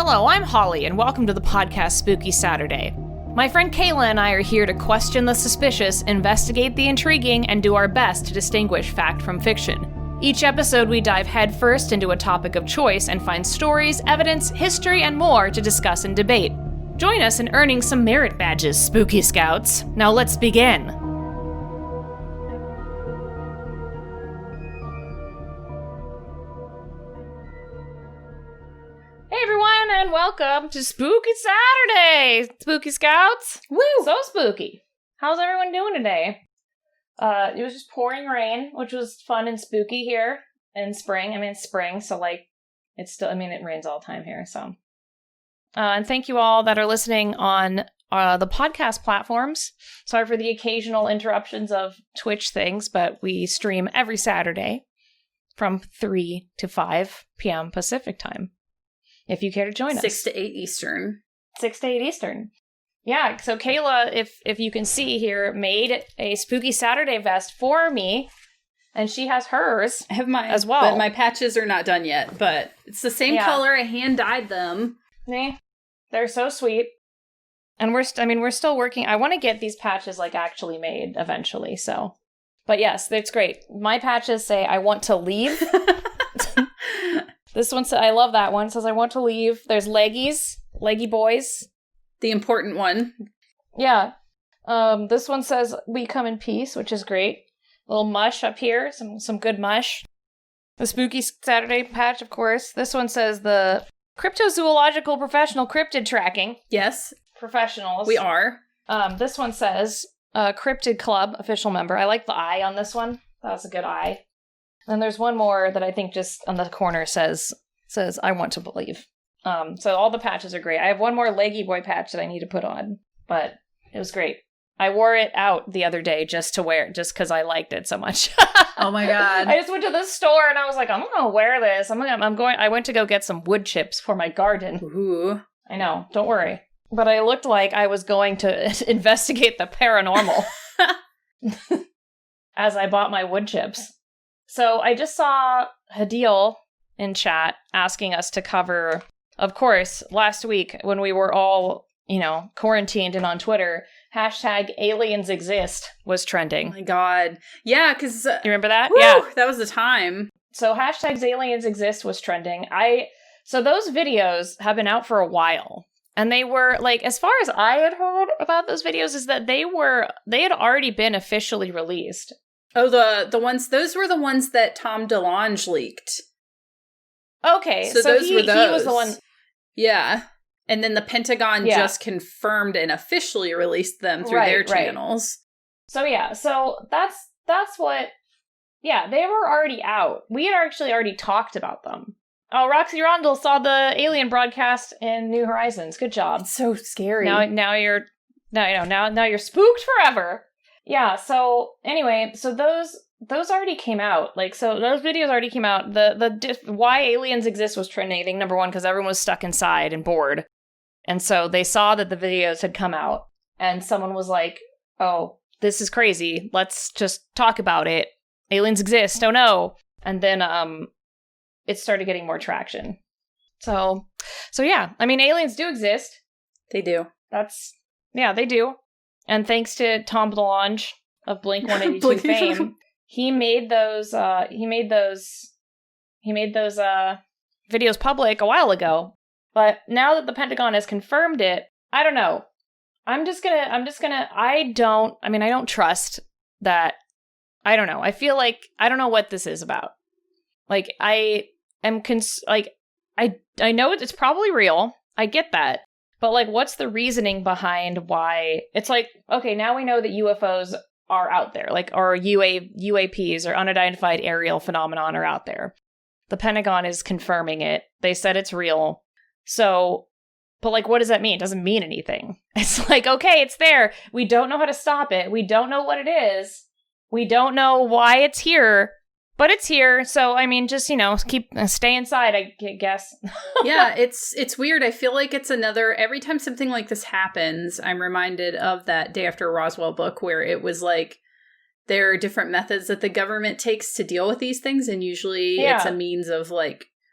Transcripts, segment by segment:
Hello, I'm Holly, and welcome to the podcast Spooky Saturday. My friend Kayla and I are here to question the suspicious, investigate the intriguing, and do our best to distinguish fact from fiction. Each episode, we dive headfirst into a topic of choice and find stories, evidence, history, and more to discuss and debate. Join us in earning some merit badges, Spooky Scouts. Now let's begin. Hey everyone, and welcome to Spooky Saturday, Spooky Scouts. Woo! So spooky. How's everyone doing today? It was just pouring rain, which was fun and spooky here in spring. I mean, it's spring, so it's still, it rains all the time here, so. And thank you all that are listening on the podcast platforms. Sorry for the occasional interruptions of Twitch things, but we stream every Saturday from 3 to 5 p.m. Pacific time. If you care to join us. 6 to 8 Eastern. 6 to 8 Eastern. Yeah, so Kayla, if you can see here, made a Spooky Saturday vest for me, and she has hers. I have mine as well. But my patches are not done yet, but it's the same color. I hand-dyed them. They're so sweet. And we're still working. I want to get these patches actually made eventually, so. But yes, it's great. My patches say, I want to leave. This one says, I love that one. It says, I want to leave. There's leggy boys. The important one. Yeah. This one says, we come in peace, which is great. A little mush up here. Some good mush. The Spooky Saturday patch, of course. This one says, the Cryptozoological Professional Cryptid Tracking. Yes. Professionals. We are. This one says, Cryptid Club Official Member. I like the eye on this one. That was a good eye. And there's one more that I think just on the corner says I want to believe. So all the patches are great. I have one more leggy boy patch that I need to put on, but it was great. I wore it out the other day just to wear it, just because I liked it so much. Oh my god! I just went to the store and I was like, I'm gonna wear this. I went to go get some wood chips for my garden. Ooh. I know. Don't worry. But I looked like I was going to investigate the paranormal as I bought my wood chips. So I just saw Hadil in chat asking us to cover, of course, last week when we were all, quarantined and on Twitter, #AliensExist was trending. Oh my god. Yeah, because... you remember that? Woo, yeah. That was the time. So #AliensExist was trending. So those videos have been out for a while. And they were, as far as I had heard about those videos, is that they had already been officially released. Oh, those were the ones that Tom DeLonge leaked. Okay, so those were those. He was the one. Yeah. And then the Pentagon just confirmed and officially released them through their channels. So that's what, they were already out. We had actually already talked about them. Oh, Roxy Rondell saw the Alien broadcast in New Horizons. Good job. It's so scary. Now you're spooked forever. Yeah, so anyway, so those already came out. So those videos already came out. The why aliens exist was trending, I think, number one, because everyone was stuck inside and bored. And so they saw that the videos had come out, and someone was like, oh, this is crazy. Let's just talk about it. Aliens exist. Oh no. And then it started getting more traction. So yeah, aliens do exist. They do. They do. And thanks to Tom DeLonge of Blink-182 fame, he made those videos public a while ago. But now that the Pentagon has confirmed it, I don't know. I don't trust that. I don't know. I feel like I don't know what this is about. I know it's probably real. I get that. But, what's the reasoning behind why... It's okay, now we know that UFOs are out there. Or UAPs, or unidentified aerial phenomenon, are out there. The Pentagon is confirming it. They said it's real. So, but, what does that mean? It doesn't mean anything. It's okay, it's there. We don't know how to stop it. We don't know what it is. We don't know why it's here. But it's here, so, just, stay inside, I guess. Yeah, it's weird. I feel like it's every time something like this happens, I'm reminded of that Day After Roswell book where it was there are different methods that the government takes to deal with these things, and usually it's a means of,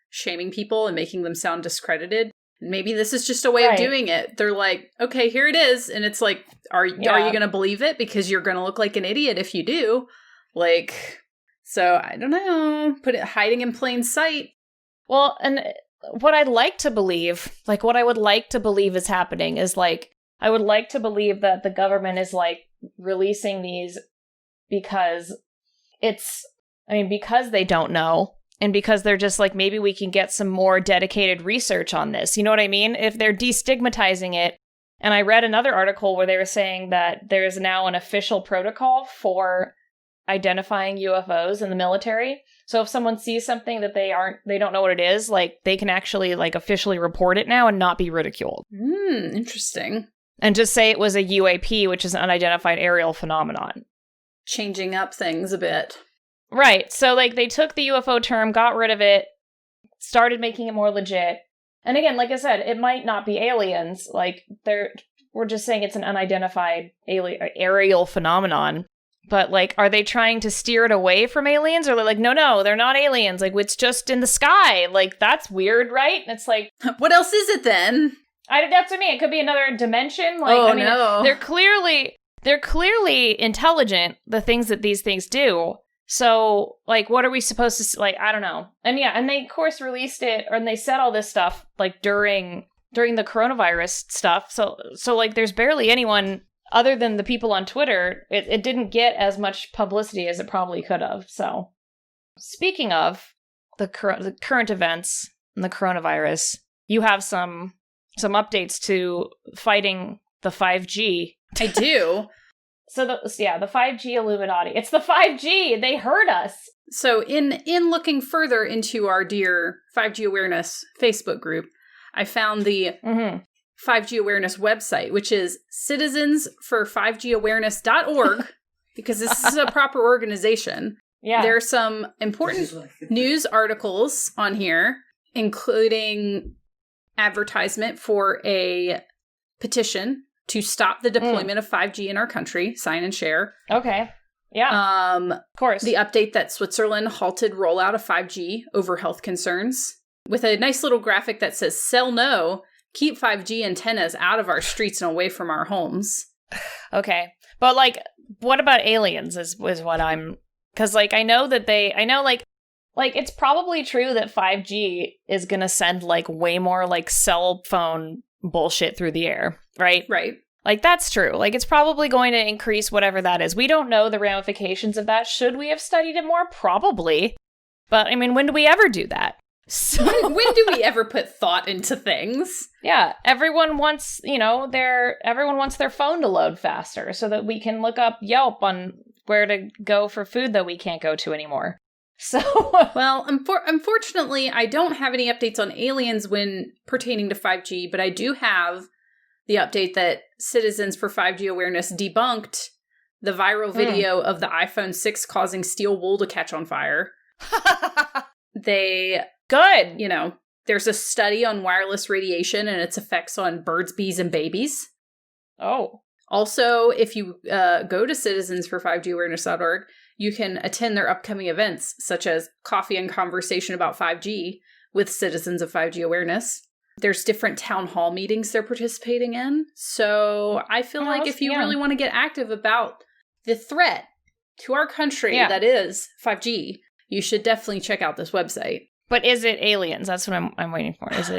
shaming people and making them sound discredited. Maybe this is just a way of doing it. They're like, okay, here it is. And it's like, are you going to believe it? Because you're going to look like an idiot if you do. Like, so I don't know. Put it hiding in plain sight. Well, and what I'd like to believe, like what I would like to believe is happening is like, I would like to believe that the government is like releasing these because because they don't know. And because they're just like, maybe we can get some more dedicated research on this. You know what I mean? If they're destigmatizing it. And I read another article where they were saying that there is now an official protocol for identifying UFOs in the military. So if someone sees something that they don't know what it is, like they can actually like officially report it now and not be ridiculed. Interesting. And just say it was a UAP, which is an unidentified aerial phenomenon. Changing up things a bit. Right. So, like, they took the UFO term, got rid of it, started making it more legit. And again, like I said, it might not be aliens. Like, we're just saying it's an unidentified aerial phenomenon. But, like, are they trying to steer it away from aliens? Or they're like, no, they're not aliens. Like, it's just in the sky. Like, that's weird, right? And it's like... What else is it, then? That's what I mean. It could be another dimension. Like, no. They're clearly intelligent, the things that these things do. So, like, what are we supposed to, like, I don't know. And yeah, and they, of course, released it, and they said all this stuff, like, during the coronavirus stuff. So like, there's barely anyone, other than the people on Twitter, it didn't get as much publicity as it probably could have. So, speaking of the current events and the coronavirus, you have some updates to fighting the 5G. I do. So, the 5G Illuminati. It's the 5G! They heard us! So, in looking further into our dear 5G Awareness Facebook group, I found the 5G Awareness website, which is citizensfor5gawareness.org, because this is a proper organization. Yeah. There are some important news articles on here, including advertisement for a petition to stop the deployment of 5G in our country. Sign and share. Okay. Yeah. Of course. The update that Switzerland halted rollout of 5G over health concerns, with a nice little graphic that says, "Sell no, keep 5G antennas out of our streets and away from our homes." Okay. But, like, what about aliens is what I'm... Because, like, I know, it's probably true that 5G is going to send, like, way more, like, cell phone bullshit through the air, right? Right. Like, that's true. Like, it's probably going to increase whatever that is. We don't know the ramifications of that. Should we have studied it more? Probably. But, I mean, when do we ever do that? So when do we ever put thought into things? Yeah, everyone wants, everyone wants their phone to load faster so that we can look up Yelp on where to go for food that we can't go to anymore. So, well, unfortunately, I don't have any updates on aliens when pertaining to 5G, but I do have the update that Citizens for 5G Awareness debunked the viral video of the iPhone 6 causing steel wool to catch on fire. Good. There's a study on wireless radiation and its effects on birds, bees, and babies. Oh. Also, if you go to citizensfor5gawareness.org, you can attend their upcoming events, such as Coffee and Conversation about 5G with Citizens of 5G Awareness. There's different town hall meetings they're participating in. So I feel like if you really want to get active about the threat to our country that is 5G, you should definitely check out this website. But is it aliens? That's what I'm waiting for. Was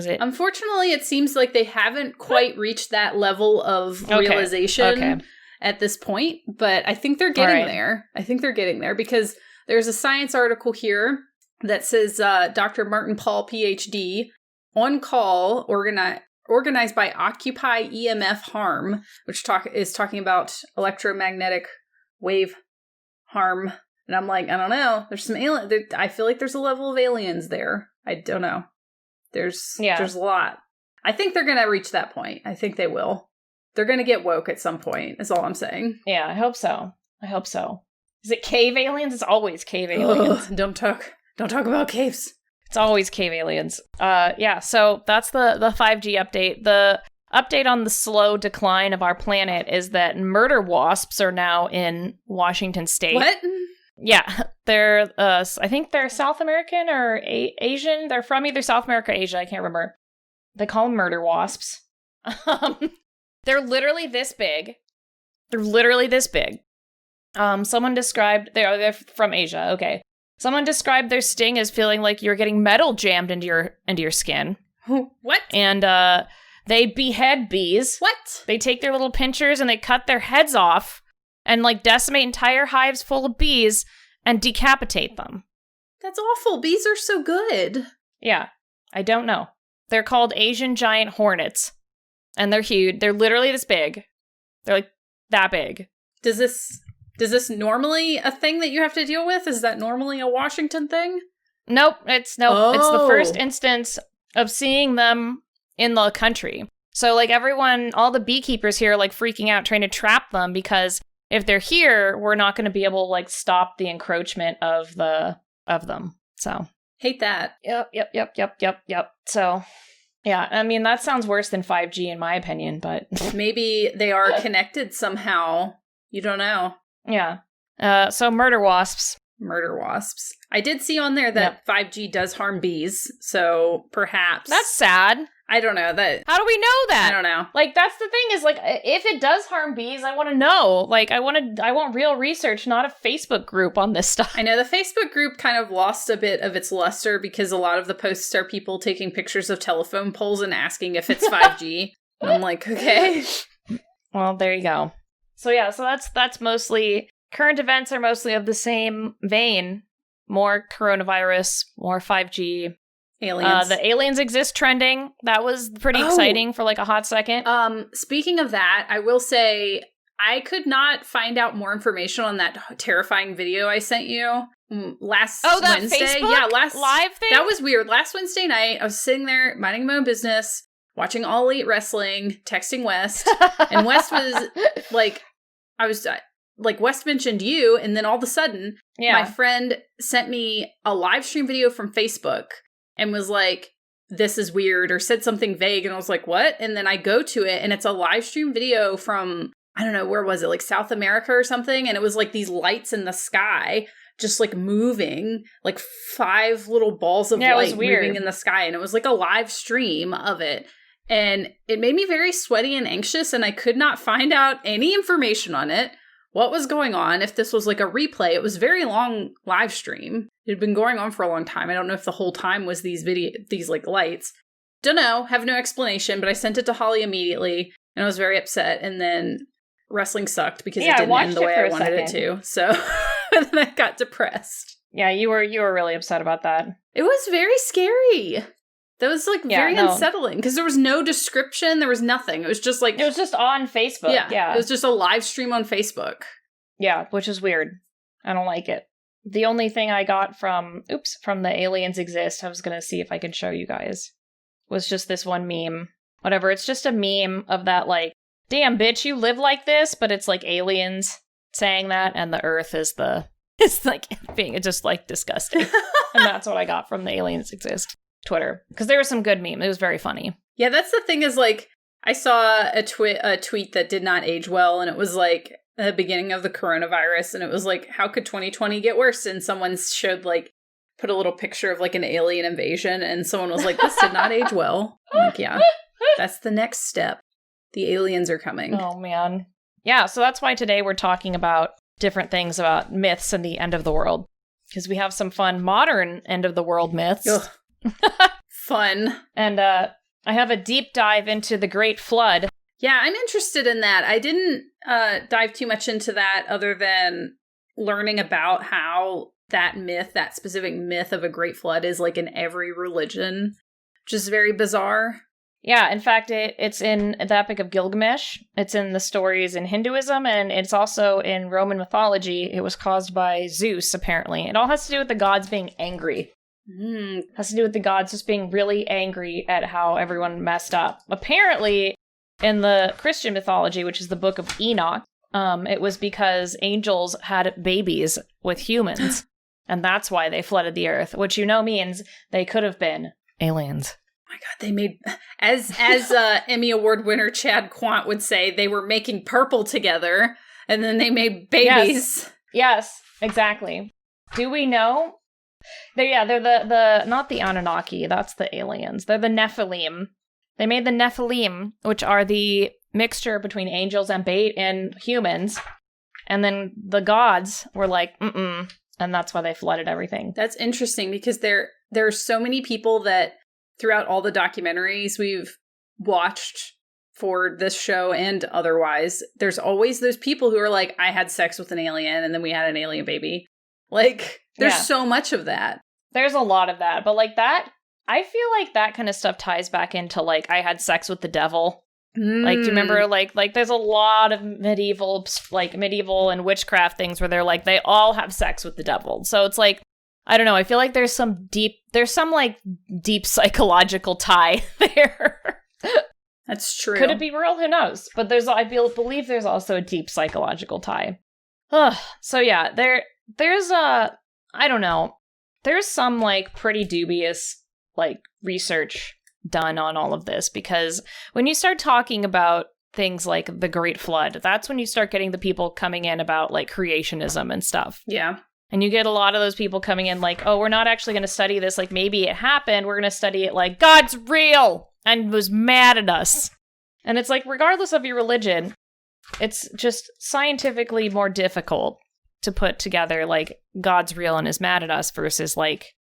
it? Unfortunately, it seems like they haven't quite reached that level of realization at this point, but I think they're getting there. I think they're getting there because there's a science article here that says Dr. Martin Paul, PhD, on call, organized by Occupy EMF Harm, which is talking about electromagnetic wave harm. And I'm like, I don't know. There's some alien. I feel like there's a level of aliens there. I don't know. There's a lot. I think they're going to reach that point. I think they will. They're going to get woke at some point, is all I'm saying. Yeah, I hope so. Is it cave aliens? It's always cave aliens. Ugh, don't talk about caves. It's always cave aliens. So that's the 5G update. The update on the slow decline of our planet is that murder wasps are now in Washington State. What? Yeah, they're, I think they're South American or Asian. They're from either South America or Asia. I can't remember. They call them murder wasps. They're literally this big. Someone described, they're from Asia, okay. Someone described their sting as feeling like you're getting metal jammed into your skin. What? And they behead bees. What? They take their little pinchers and they cut their heads off and like decimate entire hives full of bees and decapitate them. That's awful. Bees are so good. Yeah, I don't know. They're called Asian giant hornets. And they're huge. They're literally this big. They're like that big. Does this normally a thing that you have to deal with? Is that normally a Washington thing? Nope. It's the first instance of seeing them in the country. So like all the beekeepers here are like freaking out trying to trap them because if they're here, we're not going to be able to like stop the encroachment of them. So hate that. Yep. So yeah, I mean that sounds worse than 5G in my opinion, but maybe they are connected somehow. You don't know. Yeah. So murder wasps. I did see on there that 5G does harm bees, so perhaps that's sad. I don't know that. How do we know that? I don't know. Like that's the thing is like if it does harm bees, I want to know. Like I want real research, not a Facebook group on this stuff. I know the Facebook group kind of lost a bit of its luster because a lot of the posts are people taking pictures of telephone poles and asking if it's 5G. And I'm like, okay. Well, there you go. So yeah, so that's mostly current events are mostly of the same vein. More coronavirus, more 5G. Aliens. The aliens exist trending. That was pretty exciting for like a hot second. Speaking of that, I will say I could not find out more information on that terrifying video I sent you last Wednesday. Facebook live thing? That was weird. Last Wednesday night, I was sitting there minding my own business, watching All Elite Wrestling, texting West, and West was like, West mentioned you, and then all of a sudden, my friend sent me a live stream video from Facebook and was like, this is weird, or said something vague, and I was like, what? And then I go to it, and it's a live stream video from, I don't know, where was it? Like South America or something, and it was like these lights in the sky, just like moving, like 5 little balls of light moving in the sky, and it was like a live stream of it. And it made me very sweaty and anxious, and I could not find out any information on it. What was going on, if this was like a replay. It was a very long live stream. It had been going on for a long time. I don't know if the whole time was these like lights. Don't know, have no explanation, but I sent it to Holly immediately, and I was very upset, and then wrestling sucked because it didn't end the way I wanted it to. So then I got depressed. Yeah, you were really upset about that. It was very scary. That was like very unsettling because there was no description. There was nothing. It was just like... It was just on Facebook. Yeah. It was just a live stream on Facebook. Yeah, which is weird. I don't like it. The only thing I got from the Aliens Exist, I was going to see if I could show you guys, was just this one meme. Whatever, it's just a meme of that like, damn bitch, you live like this, but it's like aliens saying that, and the Earth is it's like being just like disgusting. And that's what I got from the Aliens Exist Twitter, because there was some good meme. It was very funny. Yeah, that's the thing is like, I saw a tweet that did not age well, and it was like the beginning of the coronavirus, and it was like, how could 2020 get worse? And someone showed like, put a little picture of like an alien invasion, and someone was like, this did not age well. I'm like, yeah, that's the next step. The aliens are coming. Oh man. Yeah, so that's why today we're talking about different things about myths and the end of the world, because we have some fun modern end of the world myths. Fun. And I have a deep dive into the Great Flood. Yeah, I'm interested in that. I didn't dive too much into that other than learning about how that specific myth of a Great Flood is like in every religion, which is very bizarre. Yeah, in fact, it's in the Epic of Gilgamesh. It's in the stories in Hinduism, and it's also in Roman mythology. It was caused by Zeus, apparently. It all has to do with the gods being angry. It has to do with the gods just being really angry at how everyone messed up. Apparently, in the Christian mythology, which is the Book of Enoch, it was because angels had babies with humans, and that's why they flooded the earth, which means they could have been aliens. Oh my God, they made, as Emmy Award winner Chad Quant would say, they were making purple together, and then they made babies. Yes, exactly. Do we know? They're the not the Anunnaki, that's the aliens. They're the Nephilim. They made the Nephilim, which are the mixture between angels and humans. And then the gods were like, mm-mm. And that's why they flooded everything. That's interesting because there are so many people that throughout all the documentaries we've watched for this show and otherwise, there's always those people who are like, I had sex with an alien and then we had an alien baby. Like, there's so much of that. There's a lot of that. But like that, I feel like that kind of stuff ties back into like, I had sex with the devil. Like, do you remember, like there's a lot of medieval and witchcraft things where they're like, they all have sex with the devil. So it's like, I don't know. I feel like there's some deep psychological tie there. That's true. Could it be real? Who knows? But believe there's also a deep psychological tie. So yeah, there's I don't know. There's some like pretty dubious like research done on all of this, because when you start talking about things like the Great Flood, that's when you start getting the people coming in about like creationism and stuff. Yeah. And you get a lot of those people coming in like, oh, we're not actually going to study this like maybe it happened. We're going to study it like God's real and was mad at us. And it's like, regardless of your religion, it's just scientifically more difficult to put together like God's real and is mad at us versus like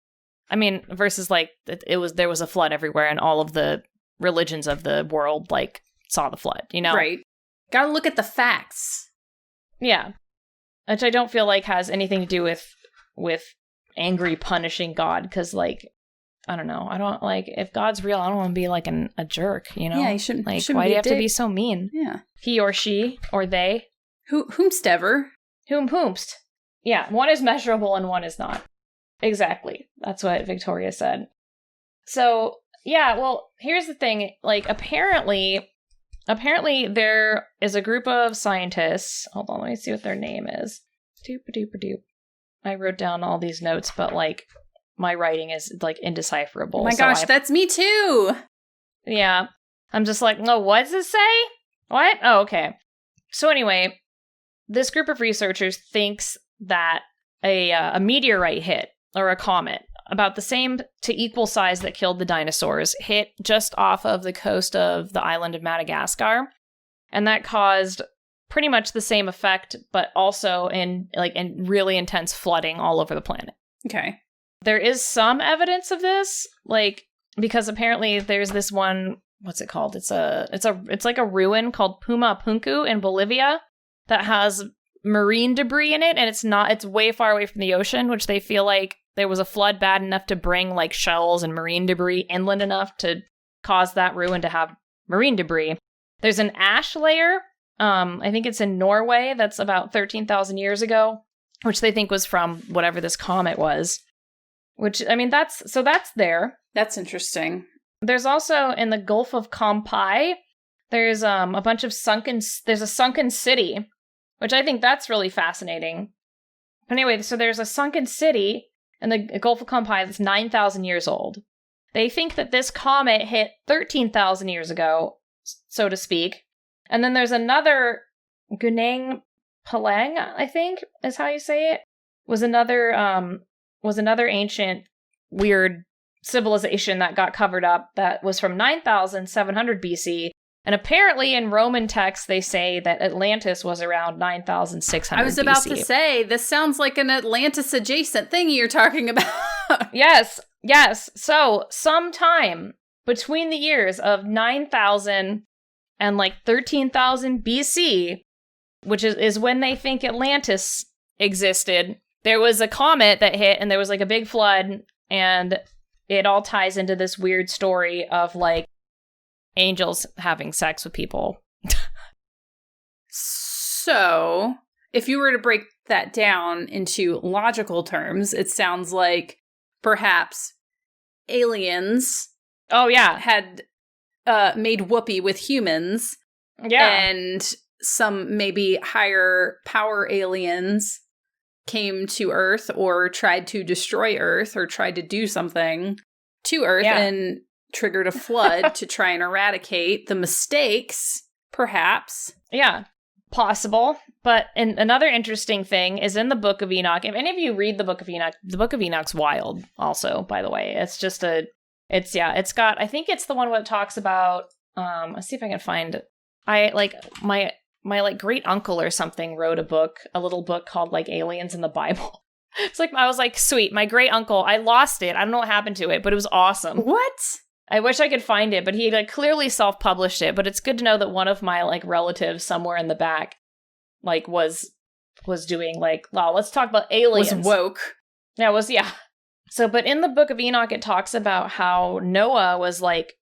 there was a flood everywhere and all of the religions of the world like saw the flood, you know? Right. Gotta look at the facts. Yeah. Which I don't feel like has anything to do with angry punishing God, because like, I don't know. I don't like, if God's real, I don't want to be like a jerk, you know? Yeah, you shouldn't. Like, shouldn't why do you have to be so mean? Yeah. He or she or they. Whomstever. Whomst. Yeah, one is measurable and one is not. Exactly. That's what Victoria said. So, yeah, well, here's the thing. Like, apparently there is a group of scientists. Hold on, let me see what their name is. Doop-a-doop-a-doop. I wrote down all these notes, but, like, my writing is, like, indecipherable. Oh my gosh, that's me too! Yeah. I'm just like, no, what does it say? What? Oh, okay. So anyway, this group of researchers thinks that a meteorite hit, or a comet, about the same to equal size that killed the dinosaurs, hit just off of the coast of the island of Madagascar. And that caused pretty much the same effect, but also in really intense flooding all over the planet. Okay. There is some evidence of this, like, because apparently there's this one, what's it called? It's like a ruin called Puma Punku in Bolivia that has marine debris in it, and it's way far away from the ocean, which they feel like there was a flood bad enough to bring like shells and marine debris inland enough to cause that ruin to have marine debris. There's an ash layer, I think it's in Norway, that's about 13,000 years ago, which they think was from whatever this comet was. Which, I mean, that's there. That's interesting. There's also in the Gulf of Kampai, there's there's a sunken city, which I think that's really fascinating. But anyway, so there's a sunken city in the Gulf of Kampai that's 9,000 years old. They think that this comet hit 13,000 years ago, so to speak. And then there's another, Gunung Paleng, I think is how you say it, was another ancient weird civilization that got covered up that was from 9,700 BC. And apparently in Roman texts, they say that Atlantis was around 9,600 I was about BC. to say, this sounds like an Atlantis-adjacent thing you're talking about. Yes. So sometime between the years of 9,000 and like 13,000 BC, which is when they think Atlantis existed, there was a comet that hit and there was like a big flood, and it all ties into this weird story of like angels having sex with people. So, if you were to break that down into logical terms, it sounds like perhaps aliens had made whoopee with humans. Yeah. And some maybe higher power aliens came to Earth or tried to destroy Earth or tried to do something to Earth and triggered a flood to try and eradicate the mistakes, perhaps. Yeah, possible. But another interesting thing is in the Book of Enoch. If any of you read the Book of Enoch, the Book of Enoch's wild also, by the way. It's just It's got, I think it's the one where it talks about, let's see if I can find it. My great uncle or something wrote a little book called like Aliens in the Bible. It's like, I was like, sweet, my great uncle, I lost it. I don't know what happened to it, but it was awesome. What? I wish I could find it, but he like clearly self-published it, but it's good to know that one of my like relatives somewhere in the back like was doing like, well, let's talk about aliens. Was woke. Yeah. So, but in the book of Enoch, it talks about how Noah was like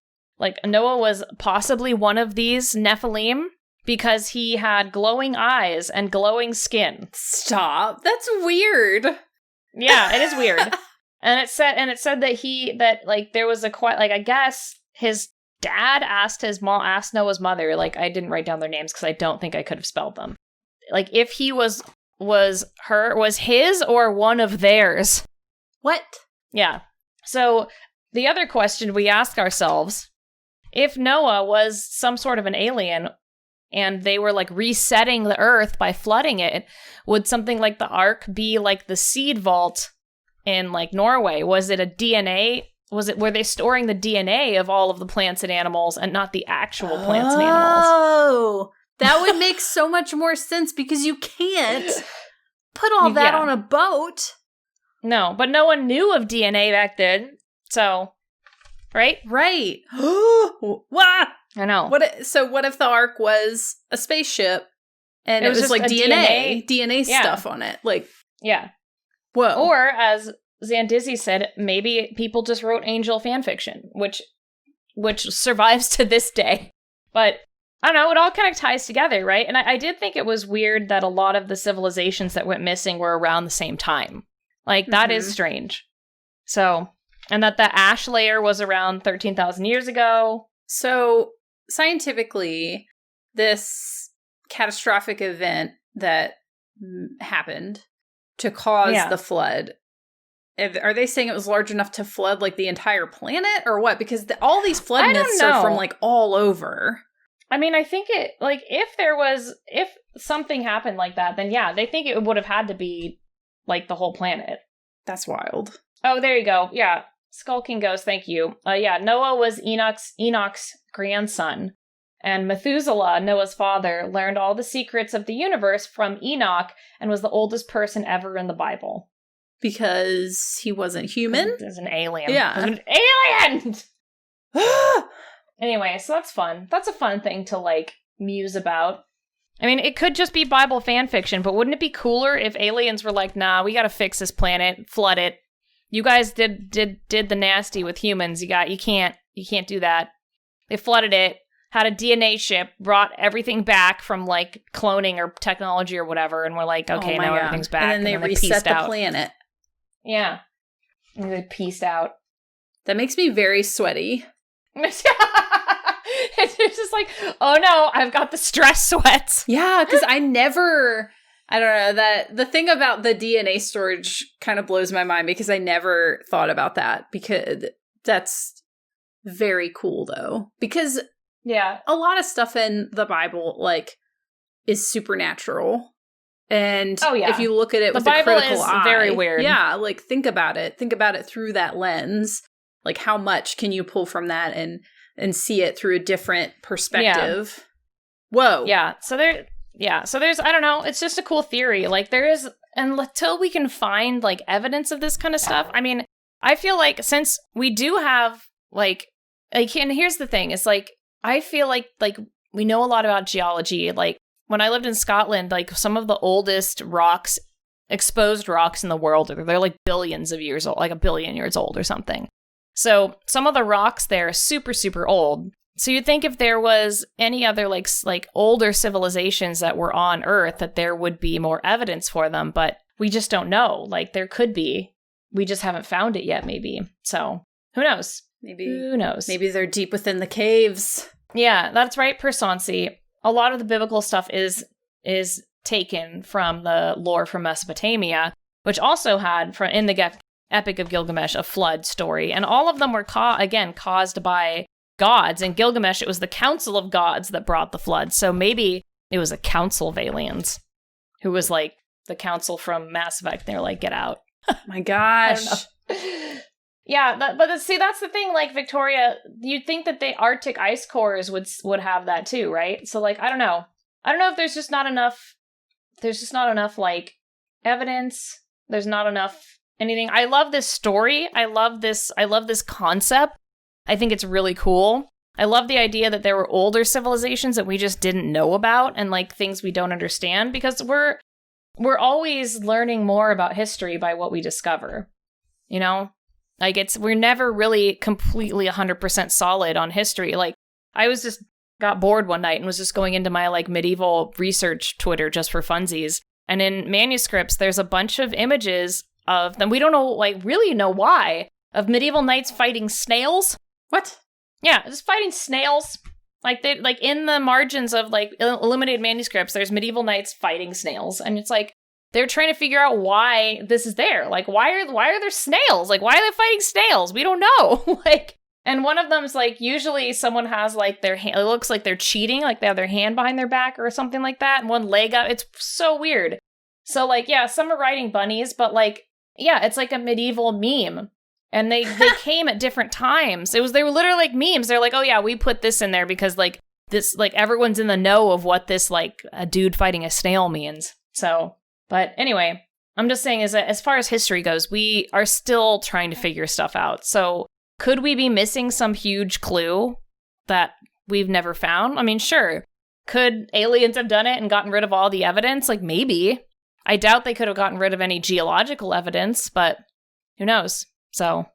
Noah was possibly one of these Nephilim because he had glowing eyes and glowing skin. Stop. That's weird. Yeah, it is weird. And it said that there was I guess his dad asked Noah's mother, like, I didn't write down their names because I don't think I could have spelled them. Like, if he was his or one of theirs. What? Yeah. So the other question we ask ourselves, if Noah was some sort of an alien and they were like resetting the earth by flooding it, would something like the Ark be like the seed vault in like Norway? Was it a DNA? Were they storing the DNA of all of the plants and animals and not the actual plants and animals? Oh, that would make so much more sense because you can't put all that on a boat. No, but no one knew of DNA back then. So, right? Right. I know. What if the Ark was a spaceship and it was just like DNA stuff on it? Like, yeah. Whoa. Or, as Zandizzi said, maybe people just wrote angel fanfiction, which survives to this day. But, I don't know, it all kind of ties together, right? And I did think it was weird that a lot of the civilizations that went missing were around the same time. Like, that is strange. So, and that the ash layer was around 13,000 years ago. So, scientifically, this catastrophic event that happened to cause the flood, are they saying it was large enough to flood like the entire planet or what? Because all these flood myths are from like all over. I mean, I think it, like, if something happened like that, then yeah, they think it would have had to be like the whole planet. That's wild. Oh, there you go. Yeah. Skulking Ghost, thank you. Noah was Enoch's grandson. And Methuselah, Noah's father, learned all the secrets of the universe from Enoch and was the oldest person ever in the Bible. Because he wasn't human? He's an alien. Yeah. He's an alien! Anyway, so that's fun. That's a fun thing to, like, muse about. I mean, it could just be Bible fan fiction, but wouldn't it be cooler if aliens were like, nah, we gotta fix this planet, flood it. You guys did the nasty with humans. You can't do that. They flooded it. Had a DNA ship, brought everything back from, like, cloning or technology or whatever, and we're like, okay, now everything's back. And then they reset the planet. Yeah. And they pieced out. That makes me very sweaty. It's just like, oh no, I've got the stress sweats. Yeah, because I don't know, that the thing about the DNA storage kind of blows my mind because I never thought about that, because that's very cool though. Because yeah, a lot of stuff in the Bible, like, is supernatural. And if you look at it with a critical eye, very weird. Yeah, like, think about it. Think about it through that lens. Like, how much can you pull from that and see it through a different perspective? Yeah. Whoa. Yeah. So there's, I don't know, it's just a cool theory. Like, there is, and until we can find, like, evidence of this kind of stuff, I mean, I feel like since we do have, like, and here's the thing, it's like, I feel like we know a lot about geology. Like, when I lived in Scotland, like, some of the oldest rocks, exposed rocks in the world, they're like billions of years old, like 1 billion years old or something. So some of the rocks there are super, super old. So you'd think if there was any other like older civilizations that were on Earth, that there would be more evidence for them, but we just don't know. Like, there could be. We just haven't found it yet, maybe. So who knows? Who knows? Maybe they're deep within the caves. Yeah, that's right, Persansi. A lot of the biblical stuff is taken from the lore from Mesopotamia, which also had, in the Epic of Gilgamesh, a flood story. And all of them were, caused by gods. In Gilgamesh, it was the council of gods that brought the flood. So maybe it was a council of aliens who was like the council from Mass Effect. They're like, get out. Oh my gosh. Yeah, see, that's the thing, like, Victoria, you'd think that the Arctic ice cores would have that too, right? So, like, I don't know. I don't know if there's just not enough, like, evidence. There's not enough anything. I love this story. I love this concept. I think it's really cool. I love the idea that there were older civilizations that we just didn't know about and, like, things we don't understand, because we're always learning more about history by what we discover, you know? Like, we're never really completely 100% solid on history. Like, I got bored one night and was just going into my, like, medieval research Twitter just for funsies. And in manuscripts, there's a bunch of images of them. We don't know, like, really know why, of medieval knights fighting snails. What? Yeah, just fighting snails. Like, they, like, in the margins of, like, illuminated manuscripts, there's medieval knights fighting snails. And it's like, they're trying to figure out why this is there. Like, why are there snails? Like, why are they fighting snails? We don't know. Like, and one of them's, like, usually someone has, like, their hand, it looks like they're cheating, like they have their hand behind their back or something like that, and one leg up. It's so weird. So, like, yeah, some are riding bunnies, but, like, yeah, it's like a medieval meme. And they came at different times. They were literally like memes. They're like, oh yeah, we put this in there because, like, this, like, everyone's in the know of what this, like, a dude fighting a snail means. So, but anyway, I'm just saying, as far as history goes, we are still trying to figure stuff out. So could we be missing some huge clue that we've never found? I mean, sure. Could aliens have done it and gotten rid of all the evidence? Like, maybe. I doubt they could have gotten rid of any geological evidence, but who knows? So,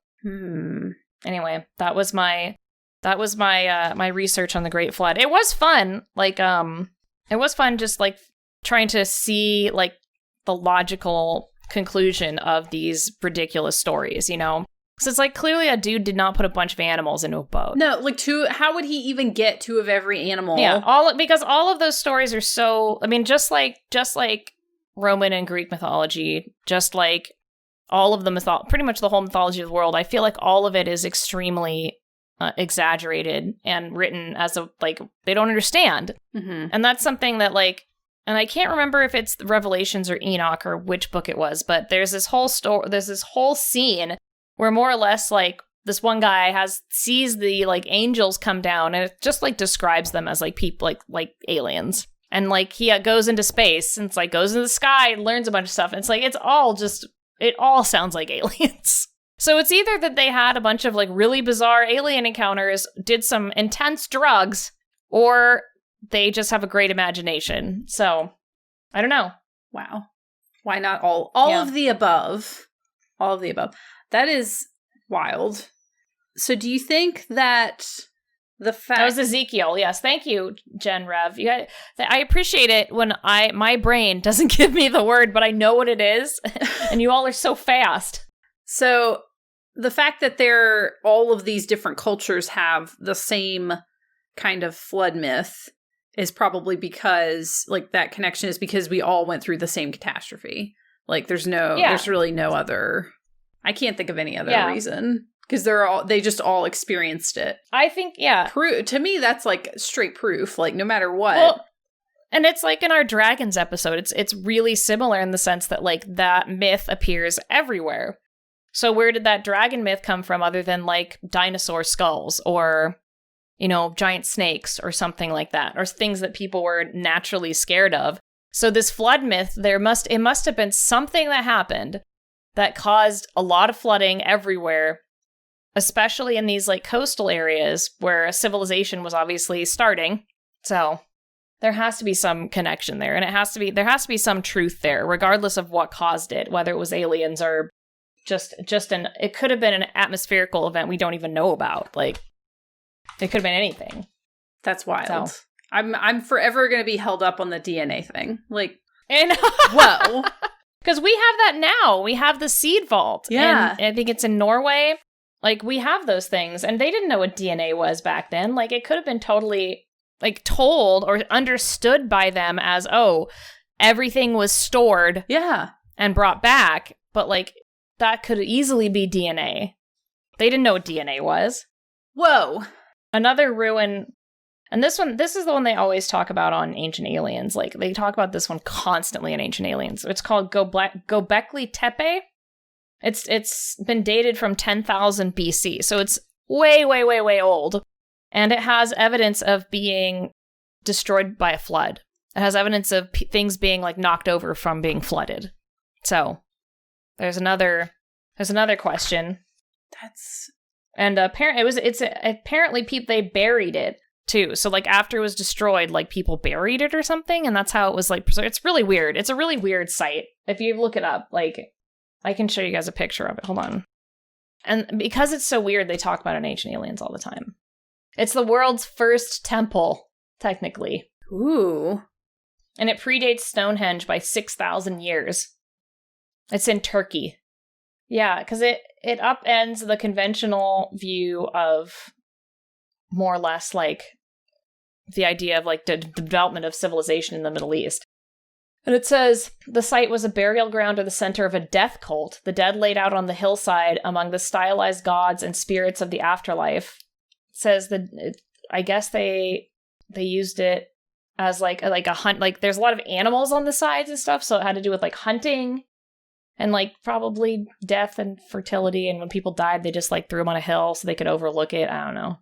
anyway, that was my my research on the Great Flood. It was fun. Like, it was fun just, like, trying to see, like, the logical conclusion of these ridiculous stories, you know? So it's like, clearly a dude did not put a bunch of animals into a boat. No, like, how would he even get two of every animal? Yeah, because all of those stories are so, I mean, just like Roman and Greek mythology, just like all of the pretty much the whole mythology of the world, I feel like all of it is extremely exaggerated and written as a, like, they don't understand. Mm-hmm. And that's something that, like, and I can't remember if it's Revelations or Enoch or which book it was, but there's this whole scene where more or less, like, this one guy sees the, like, angels come down, and it just, like, describes them as, like, people, like aliens. And, like, he goes into space, and it's like, goes into the sky and learns a bunch of stuff. And it's like, it all sounds like aliens. So it's either that they had a bunch of, like, really bizarre alien encounters, did some intense drugs, or they just have a great imagination. So, I don't know. Wow. Why not all of the above? All of the above. That is wild. So do you think that the fact... That was Ezekiel, yes. Thank you, Jen Rev. I appreciate it when my brain doesn't give me the word, but I know what it is, and you all are so fast. So the fact that all of these different cultures have the same kind of flood myth is probably because, like, that connection is because we all went through the same catastrophe. Like, there's really no other... I can't think of any other reason. Because they just all experienced it. I think, yeah. To me, that's, like, straight proof, like, no matter what. Well, and it's like in our dragons episode, it's really similar in the sense that, like, that myth appears everywhere. So where did that dragon myth come from other than, like, dinosaur skulls or, you know, giant snakes or something like that, or things that people were naturally scared of? So this flood myth, it must have been something that happened that caused a lot of flooding everywhere, especially in these, like, coastal areas where a civilization was obviously starting. So there has to be some connection there, and there has to be some truth there, regardless of what caused it, whether it was aliens or it could have been an atmospherical event we don't even know about. Like, it could have been anything. That's wild. So. I'm forever going to be held up on the DNA thing. Like, and whoa. Because we have that now. We have the seed vault. Yeah. And I think it's in Norway. Like, we have those things. And they didn't know what DNA was back then. Like, it could have been totally, like, told or understood by them as, oh, everything was stored. Yeah. And brought back. But, like, that could easily be DNA. They didn't know what DNA was. Whoa. Another ruin. And this is the one they always talk about on Ancient Aliens. Like, they talk about this one constantly in Ancient Aliens. It's called Gobekli Tepe. It's been dated from 10,000 BC, so it's way, way, way, way old. And it has evidence of being destroyed by a flood. It has evidence of things being like knocked over from being flooded. So there's another question. Apparently they buried it too. So like after it was destroyed, like people buried it or something, and that's how it was like preserved. It's really weird. It's a really weird site. If you look it up, like I can show you guys a picture of it. Hold on. And because it's so weird, they talk about it in Ancient Aliens all the time. It's the world's first temple, technically. Ooh. And it predates Stonehenge by 6,000 years. It's in Turkey. Yeah, because it upends the conventional view of more or less like the idea of like the development of civilization in the Middle East. And it says, the site was a burial ground or the center of a death cult, the dead laid out on the hillside among the stylized gods and spirits of the afterlife. It says that, I guess they used it as like a hunt, like there's a lot of animals on the sides and stuff, so it had to do with like hunting and like probably death and fertility, and when people died they just like threw them on a hill so they could overlook it. I don't know.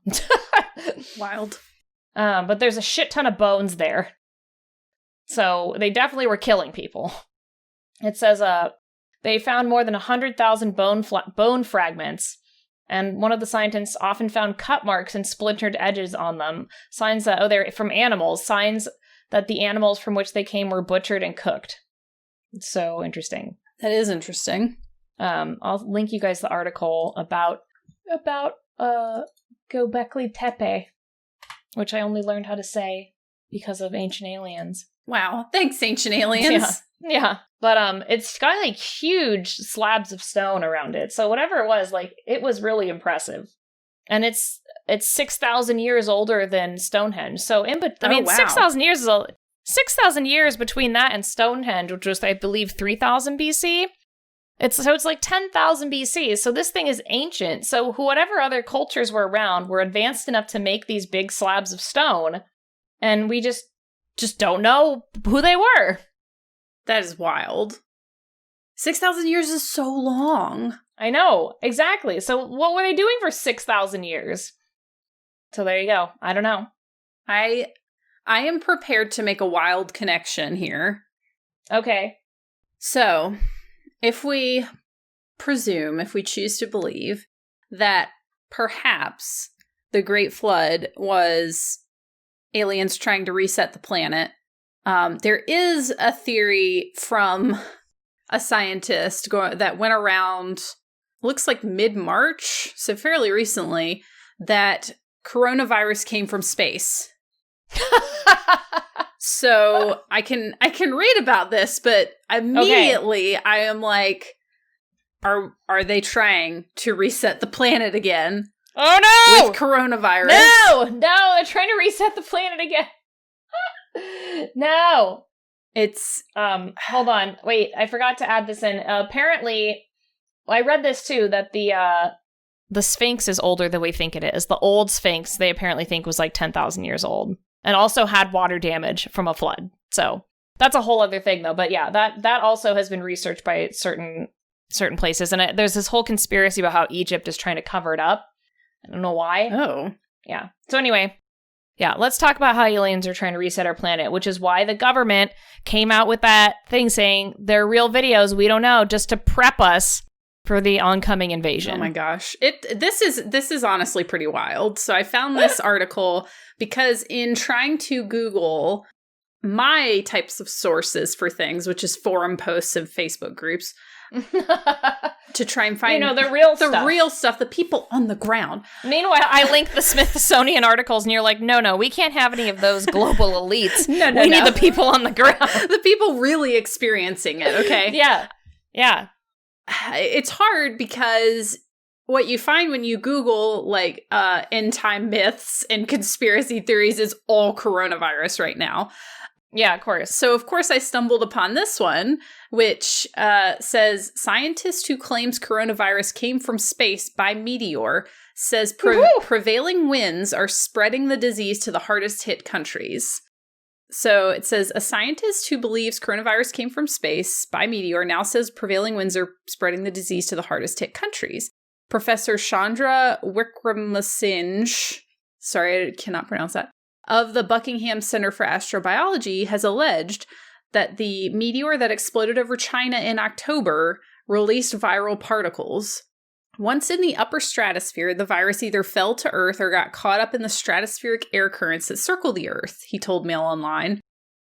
Wild. But there's a shit ton of bones there, so they definitely were killing people. It says they found more than 100,000 bone fragments. And one of the scientists often found cut marks and splintered edges on them. Signs that, they're from animals. Signs that the animals from which they came were butchered and cooked. It's so interesting. That is interesting. I'll link you guys the article about Göbekli Tepe, which I only learned how to say because of Ancient Aliens. Wow. Thanks, Ancient Aliens. Yeah. But it's got like huge slabs of stone around it. So whatever it was, like it was really impressive. And it's 6,000 years older than Stonehenge. So 6,000 years is 6,000 years between that and Stonehenge, which was I believe 3,000 BC. It's like 10,000 BC. So this thing is ancient. So whatever other cultures were around were advanced enough to make these big slabs of stone, and we just don't know who they were. That is wild. 6,000 years is so long. I know, exactly. So what were they doing for 6,000 years? So there you go. I don't know. I am prepared to make a wild connection here. Okay. So, if we choose to believe that perhaps the Great Flood was aliens trying to reset the planet, there is a theory from a scientist that went around, looks like mid-March, so fairly recently, that coronavirus came from space. So I can read about this, but immediately I am like, are they trying to reset the planet again? Oh no! With coronavirus. No, they're trying to reset the planet again. No. It's hold on. Wait, I forgot to add this in. Apparently, I read this too, that the Sphinx is older than we think it is. The old Sphinx, they apparently think was like 10,000 years old, and also had water damage from a flood. So that's a whole other thing, though. But yeah, that also has been researched by certain places, and there's this whole conspiracy about how Egypt is trying to cover it up. I don't know why. Oh, yeah. So anyway, yeah, let's talk about how aliens are trying to reset our planet, which is why the government came out with that thing saying they're real videos. We don't know, just to prep us for the oncoming invasion. Oh my gosh. This is honestly pretty wild. So I found this article because in trying to Google my types of sources for things, which is forum posts of Facebook groups, to try and find the real stuff, the people on the ground. Meanwhile, I link the Smithsonian articles and you're like, no, we can't have any of those global elites. No. We need the people on the ground. The people really experiencing it, okay? Yeah. It's hard because what you find when you Google like end time myths and conspiracy theories is all coronavirus right now. Yeah, of course. So, of course, I stumbled upon this one, which says, scientist who claims coronavirus came from space by meteor says prevailing winds are spreading the disease to the hardest hit countries. So it says, a scientist who believes coronavirus came from space by meteor now says prevailing winds are spreading the disease to the hardest hit countries. Professor Chandra Wickramasinghe, sorry, I cannot pronounce that, of the Buckingham Center for Astrobiology has alleged that the meteor that exploded over China in October released viral particles. Once in the upper stratosphere, the virus either fell to Earth or got caught up in the stratospheric air currents that circle the Earth, he told Mail Online.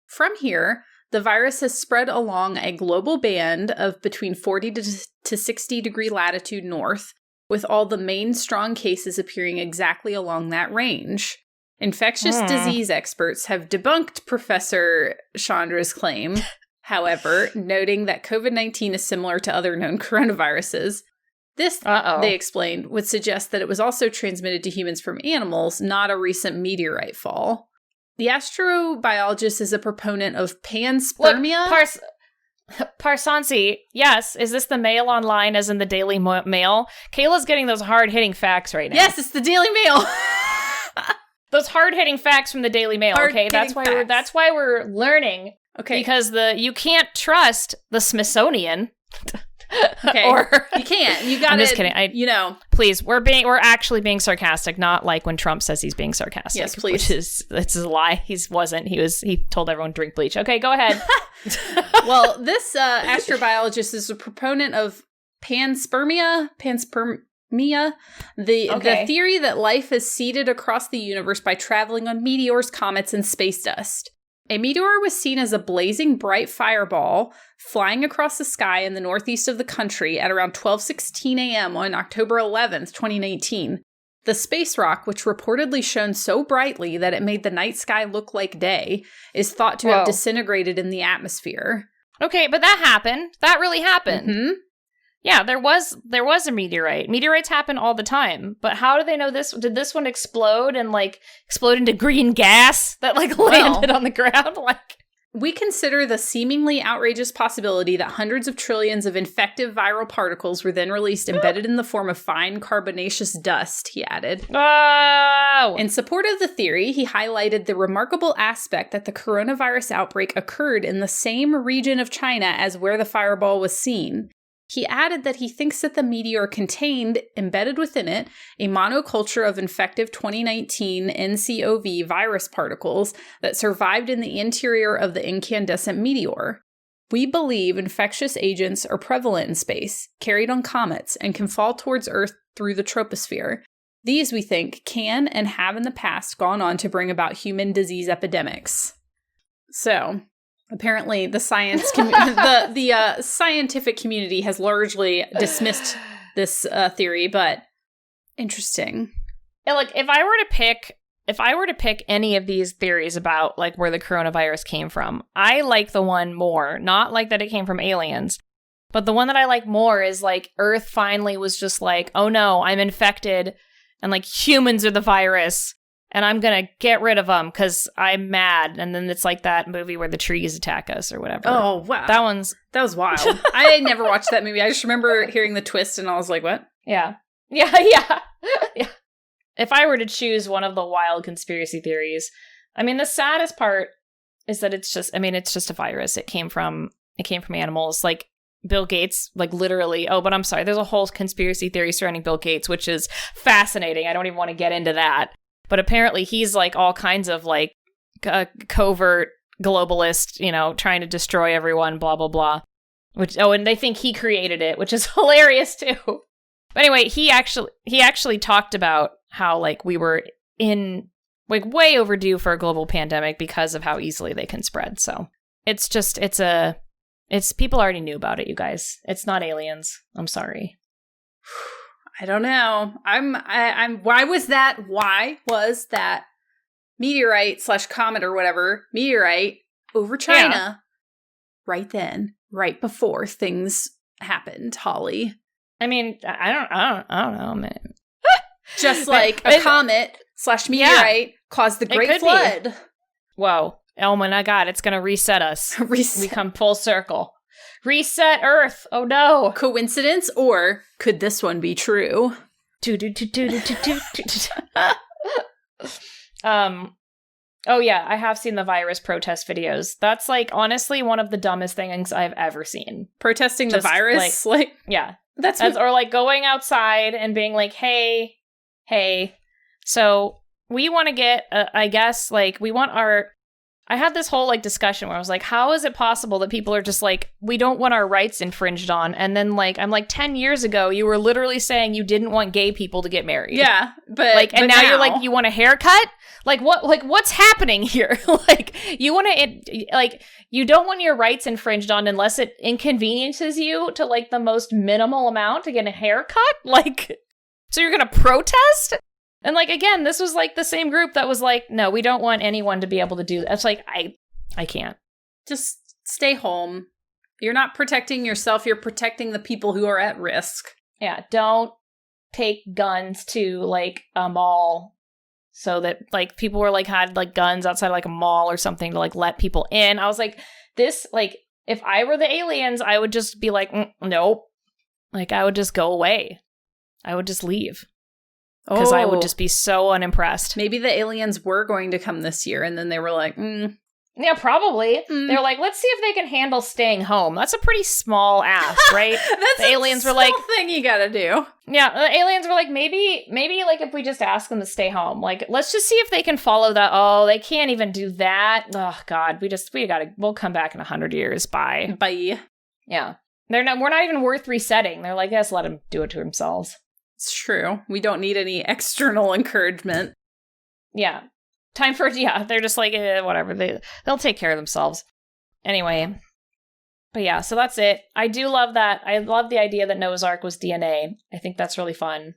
From here, the virus has spread along a global band of between 40 to 60 degree latitude north, with all the main strong cases appearing exactly along that range. Infectious disease experts have debunked Professor Chandra's claim, however, noting that COVID-19 is similar to other known coronaviruses. This, they explained, would suggest that it was also transmitted to humans from animals, not a recent meteorite fall. The astrobiologist is a proponent of panspermia. Parsansi, yes. Is this the Mail Online as in the Daily Mail? Kayla's getting those hard-hitting facts right now. Yes, it's the Daily Mail. Those hard-hitting facts from the Daily Mail, okay? That's why we're learning. Okay. Because you can't trust the Smithsonian. Okay. Or you can't. You got. I'm just kidding. Please, we're actually being sarcastic, not like when Trump says he's being sarcastic. Yes, please. It's a lie. He wasn't. He told everyone to drink bleach. Okay, go ahead. Well, this astrobiologist is a proponent of panspermia, the theory that life is seeded across the universe by traveling on meteors, comets, and space dust. A meteor was seen as a blazing bright fireball flying across the sky in the northeast of the country at around 12:16 a.m. on October 11th, 2019. The space rock, which reportedly shone so brightly that it made the night sky look like day, is thought to have disintegrated in the atmosphere. Okay, but that happened. That really happened. Mm-hmm. Yeah, there was a meteorite. Meteorites happen all the time. But how do they know this? Did this one explode and explode into green gas that landed on the ground? We consider the seemingly outrageous possibility that hundreds of trillions of infective viral particles were then released embedded in the form of fine carbonaceous dust, he added. Oh! In support of the theory, he highlighted the remarkable aspect that the coronavirus outbreak occurred in the same region of China as where the fireball was seen. He added that he thinks that the meteor contained, embedded within it, a monoculture of infective 2019 nCoV virus particles that survived in the interior of the incandescent meteor. We believe infectious agents are prevalent in space, carried on comets, and can fall towards Earth through the troposphere. These, we think, can and have in the past gone on to bring about human disease epidemics. So, apparently, the scientific community has largely dismissed this theory, but interesting. If I were to pick any of these theories about where the coronavirus came from, I like the one more. Not that it came from aliens, but the one that I like more is Earth finally was just oh no, I'm infected, and humans are the virus. And I'm going to get rid of them because I'm mad. And then it's that movie where the trees attack us or whatever. Oh, wow. That was wild. I never watched that movie. I just remember hearing the twist and I was like, what? Yeah. If I were to choose one of the wild conspiracy theories, the saddest part is that it's just a virus. It came from animals. Bill Gates, literally. Oh, but I'm sorry. There's a whole conspiracy theory surrounding Bill Gates, which is fascinating. I don't even want to get into that. But apparently he's all kinds of covert globalist, trying to destroy everyone, blah, blah, blah. And they think he created it, which is hilarious too. But anyway, he actually talked about how we were in way overdue for a global pandemic because of how easily they can spread. So it's people already knew about it, you guys. It's not aliens. I'm sorry. I don't know. Why was that meteorite / comet or whatever, meteorite over China right then, right before things happened, Holly? I don't know, man. Just a comet / meteorite caused the Great Flood. Be. Whoa. Oh my God, it's going to reset us. We come full circle. Reset Earth. Oh no. Coincidence, or could this one be true? Oh, yeah, I have seen the virus protest videos. That's, like, honestly one of the dumbest things I've ever seen. Protesting the virus? Like, yeah. Or, like, going outside and being like, hey, so we want to get, I guess, like, I had this whole, like, discussion where I was like, how is it possible that people are just like, we don't want our rights infringed on? And then, like, I'm like, 10 years ago, you were literally saying you didn't want gay people to get married. Yeah, but... Like, and but now you're like, you want a haircut? Like, what's happening here? Like, you want to, like, you don't want your rights infringed on unless it inconveniences you to, like, the most minimal amount to get a haircut? Like, so you're going to protest? And, like, again, this was, like, the same group that was like, no, we don't want anyone to be able to do that. It's like, I can't. Just stay home. You're not protecting yourself. You're protecting the people who are at risk. Yeah, don't take guns to, like, a mall so that, like, people were, like, had, like, guns outside, like, a mall or something to, like, let people in. I was like, this, like, if I were the aliens, I would just be like, nope. Like, I would just go away. I would just leave. Because I would just be so unimpressed. Maybe the aliens were going to come this year, and then they were like, Yeah, probably. They're like, let's see if they can handle staying home. That's a pretty small ask, right? That's the aliens were like, thing you gotta do. Yeah, the aliens were like, maybe, like, if we just ask them to stay home, like, let's just see if they can follow that. Oh, they can't even do that. Oh, God, we'll come back in 100 years. Bye. Yeah. We're not even worth resetting. They're like, yes, let them do it to themselves. It's true. We don't need any external encouragement. Yeah. They're just like, whatever. They'll take care of themselves. Anyway. But yeah, so that's it. I do love that. I love the idea that Noah's Ark was DNA. I think that's really fun.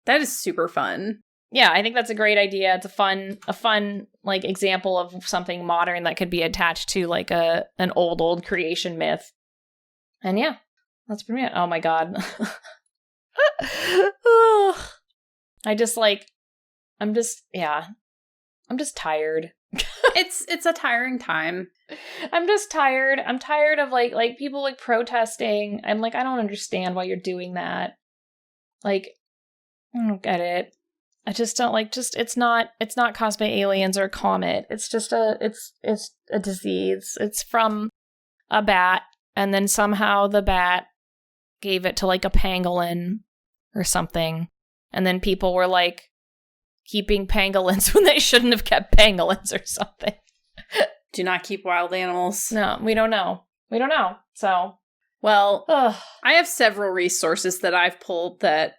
That is super fun. Yeah, I think that's a great idea. It's a fun, like, example of something modern that could be attached to, like, an old creation myth. And yeah, that's pretty much it. Oh my God. I'm just tired. It's a tiring time. I'm just tired. I'm tired of like people like protesting. I'm like, I don't understand why you're doing that. Like, I don't get it. I just don't it's not caused by aliens or a comet. It's just it's a disease. It's from a bat, and then somehow the bat gave it to like a pangolin or something. And then people were like keeping pangolins when they shouldn't have kept pangolins or something. Do not keep wild animals. No, we don't know. So, well, I have several resources that I've pulled that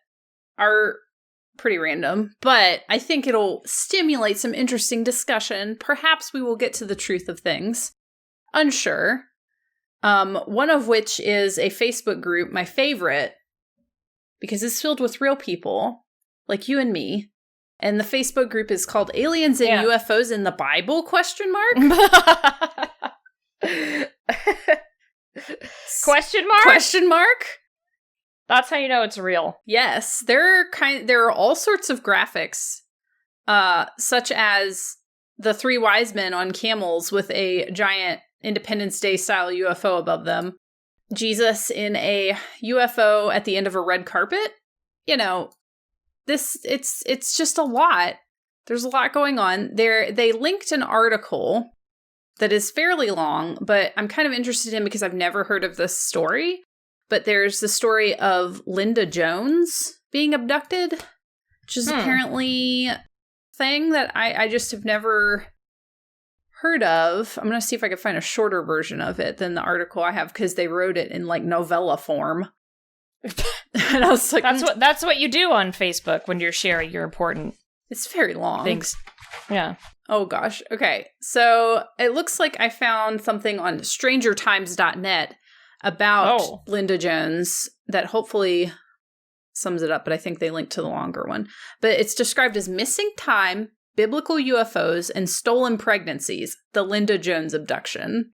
are pretty random, but I think it'll stimulate some interesting discussion. Perhaps we will get to the truth of things. Unsure. One of which is a Facebook group, my favorite, because it's filled with real people, like you and me. And the Facebook group is called Aliens and UFOs in the Bible, ? Question mark? Question mark? That's how you know it's real. Yes. There are all sorts of graphics, such as the three wise men on camels with a giant Independence Day style UFO above them. Jesus in a UFO at the end of a red carpet. You know, it's just a lot. There's a lot going on. They linked an article that is fairly long, but I'm kind of interested in because I've never heard of this story. But there's the story of Linda Jones being abducted, which is apparently a thing that I just have never heard of. I'm going to see if I can find a shorter version of it than the article I have, because they wrote it in like novella form. And I was like, that's what you do on Facebook when you're sharing your important. It's very long. Things. Yeah. Oh gosh. Okay. So it looks like I found something on strangertimes.net about Linda Jones that hopefully sums it up, but I think they linked to the longer one. But it's described as missing time, biblical UFOs, and stolen pregnancies. The Linda Jones abduction.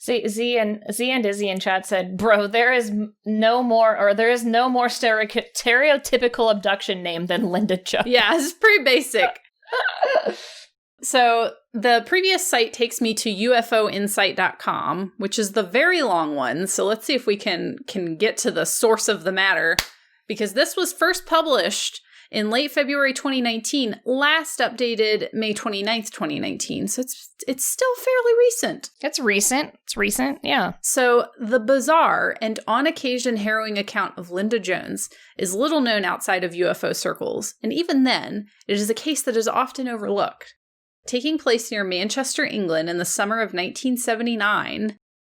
Z and Izzy in chat said, "Bro, there is no more stereotypical abduction name than Linda Jones." Yeah, it's pretty basic. So the previous site takes me to ufoinsight.com, which is the very long one. So let's see if we can get to the source of the matter, because this was first published in late February 2019, last updated May 29th, 2019. So it's still fairly recent. It's recent, yeah. So the bizarre and on occasion harrowing account of Linda Jones is little known outside of UFO circles, and even then, it is a case that is often overlooked. Taking place near Manchester, England in the summer of 1979,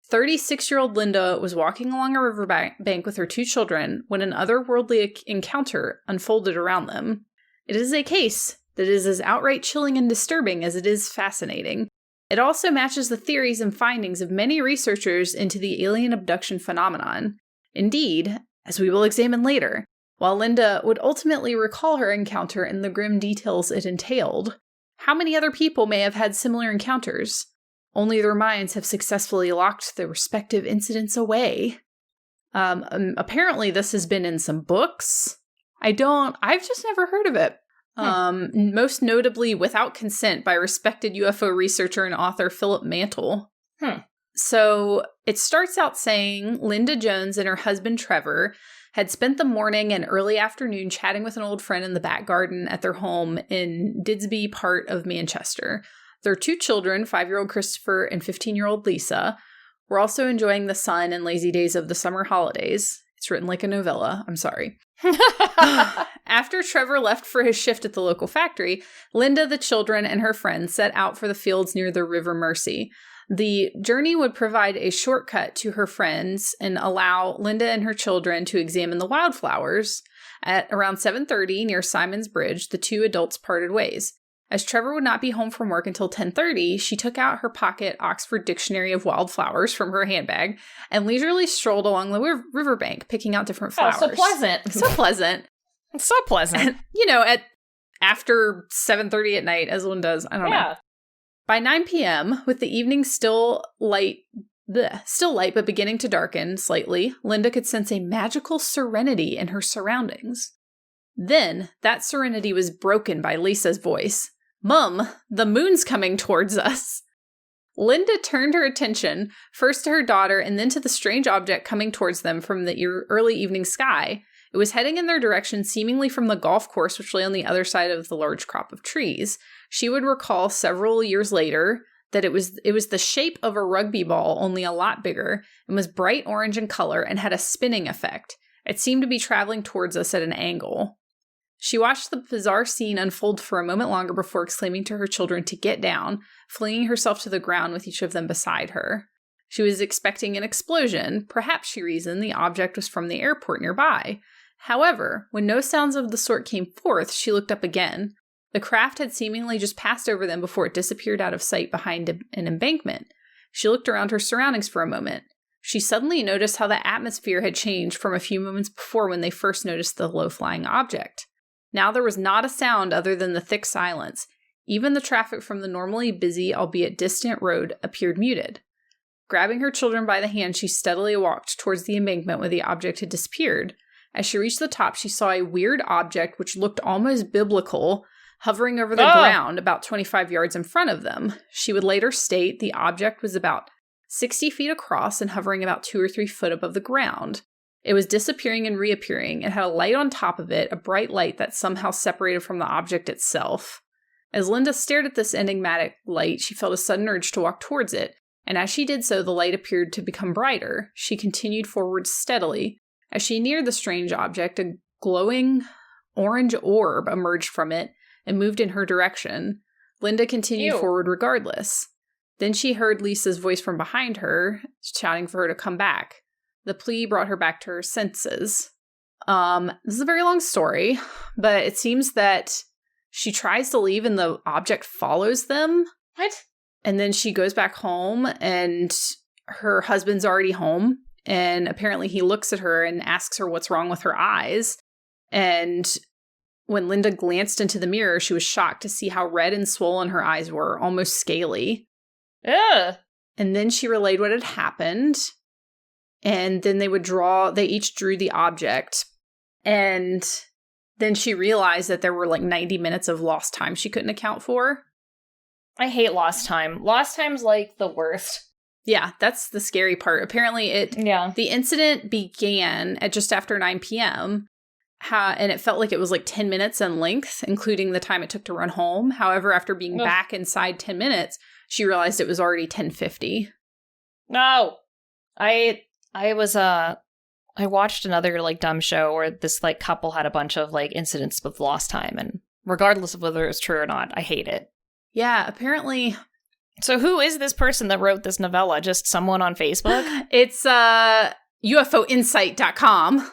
36-year-old Linda was walking along a riverbank with her 2 children when an otherworldly encounter unfolded around them. It is a case that is as outright chilling and disturbing as it is fascinating. It also matches the theories and findings of many researchers into the alien abduction phenomenon. Indeed, as we will examine later, while Linda would ultimately recall her encounter and the grim details it entailed, how many other people may have had similar encounters? Only their minds have successfully locked their respective incidents away. Apparently this has been in some books. I've just never heard of it. Most notably Without Consent by respected UFO researcher and author Philip Mantle. So it starts out saying Linda Jones and her husband Trevor had spent the morning and early afternoon chatting with an old friend in the back garden at their home in Didsby part of Manchester. Their 2 children, 5-year-old Christopher and 15-year-old Lisa, were also enjoying the sun and lazy days of the summer holidays. It's written like a novella. I'm sorry. After Trevor left for his shift at the local factory, Linda, the children, and her friends set out for the fields near the River Mersey. The journey would provide a shortcut to her friends and allow Linda and her children to examine the wildflowers. At around 7:30 near Simon's Bridge, the 2 adults parted ways. As Trevor would not be home from work until 10:30, she took out her pocket Oxford Dictionary of Wildflowers from her handbag and leisurely strolled along the riverbank, picking out different flowers. Oh, so pleasant. So pleasant. It's so pleasant. And, after 7:30 at night, as one does. I don't know. By 9 p.m., with the evening still light but beginning to darken slightly, Linda could sense a magical serenity in her surroundings. Then, that serenity was broken by Lisa's voice. "Mum, the moon's coming towards us." Linda turned her attention first to her daughter and then to the strange object coming towards them from the early evening sky. It was heading in their direction, seemingly from the golf course, which lay on the other side of the large crop of trees. She would recall several years later that it was the shape of a rugby ball, only a lot bigger, and was bright orange in color and had a spinning effect. It seemed to be traveling towards us at an angle. She watched the bizarre scene unfold for a moment longer before exclaiming to her children to get down, flinging herself to the ground with each of them beside her. She was expecting an explosion. Perhaps, she reasoned, the object was from the airport nearby. However, when no sounds of the sort came forth, she looked up again. The craft had seemingly just passed over them before it disappeared out of sight behind an embankment. She looked around her surroundings for a moment. She suddenly noticed how the atmosphere had changed from a few moments before when they first noticed the low-flying object. Now there was not a sound other than the thick silence. Even the traffic from the normally busy, albeit distant road appeared muted. Grabbing her children by the hand, she steadily walked towards the embankment where the object had disappeared. As she reached the top, she saw a weird object which looked almost biblical, hovering over the ground about 25 yards in front of them. She would later state the object was about 60 feet across and hovering about 2 or 3 foot above the ground. It was disappearing and reappearing. It had a light on top of it, a bright light that somehow separated from the object itself. As Linda stared at this enigmatic light, she felt a sudden urge to walk towards it, and as she did so, the light appeared to become brighter. She continued forward steadily. As she neared the strange object, a glowing orange orb emerged from it and moved in her direction. Linda continued forward regardless. Then she heard Lisa's voice from behind her, shouting for her to come back. The plea brought her back to her senses. This is a very long story, but it seems that she tries to leave and the object follows them. What? And then she goes back home and her husband's already home. And apparently he looks at her and asks her what's wrong with her eyes. And when Linda glanced into the mirror, she was shocked to see how red and swollen her eyes were, almost scaly. Ugh. And then she relayed what had happened. And then they each drew the object. And then she realized that there were like 90 minutes of lost time she couldn't account for. I hate lost time. Lost time's like the worst. Yeah, that's the scary part. Apparently the incident began at just after 9 p.m. and it felt like it was like 10 minutes in length, including the time it took to run home. However, after being back inside 10 minutes, she realized it was already 10:50. No. I watched another like dumb show where this like couple had a bunch of like incidents with lost time, and regardless of whether it's true or not, I hate it. Yeah, apparently. So who is this person that wrote this novella? Just someone on Facebook? It's UFOinsight.com.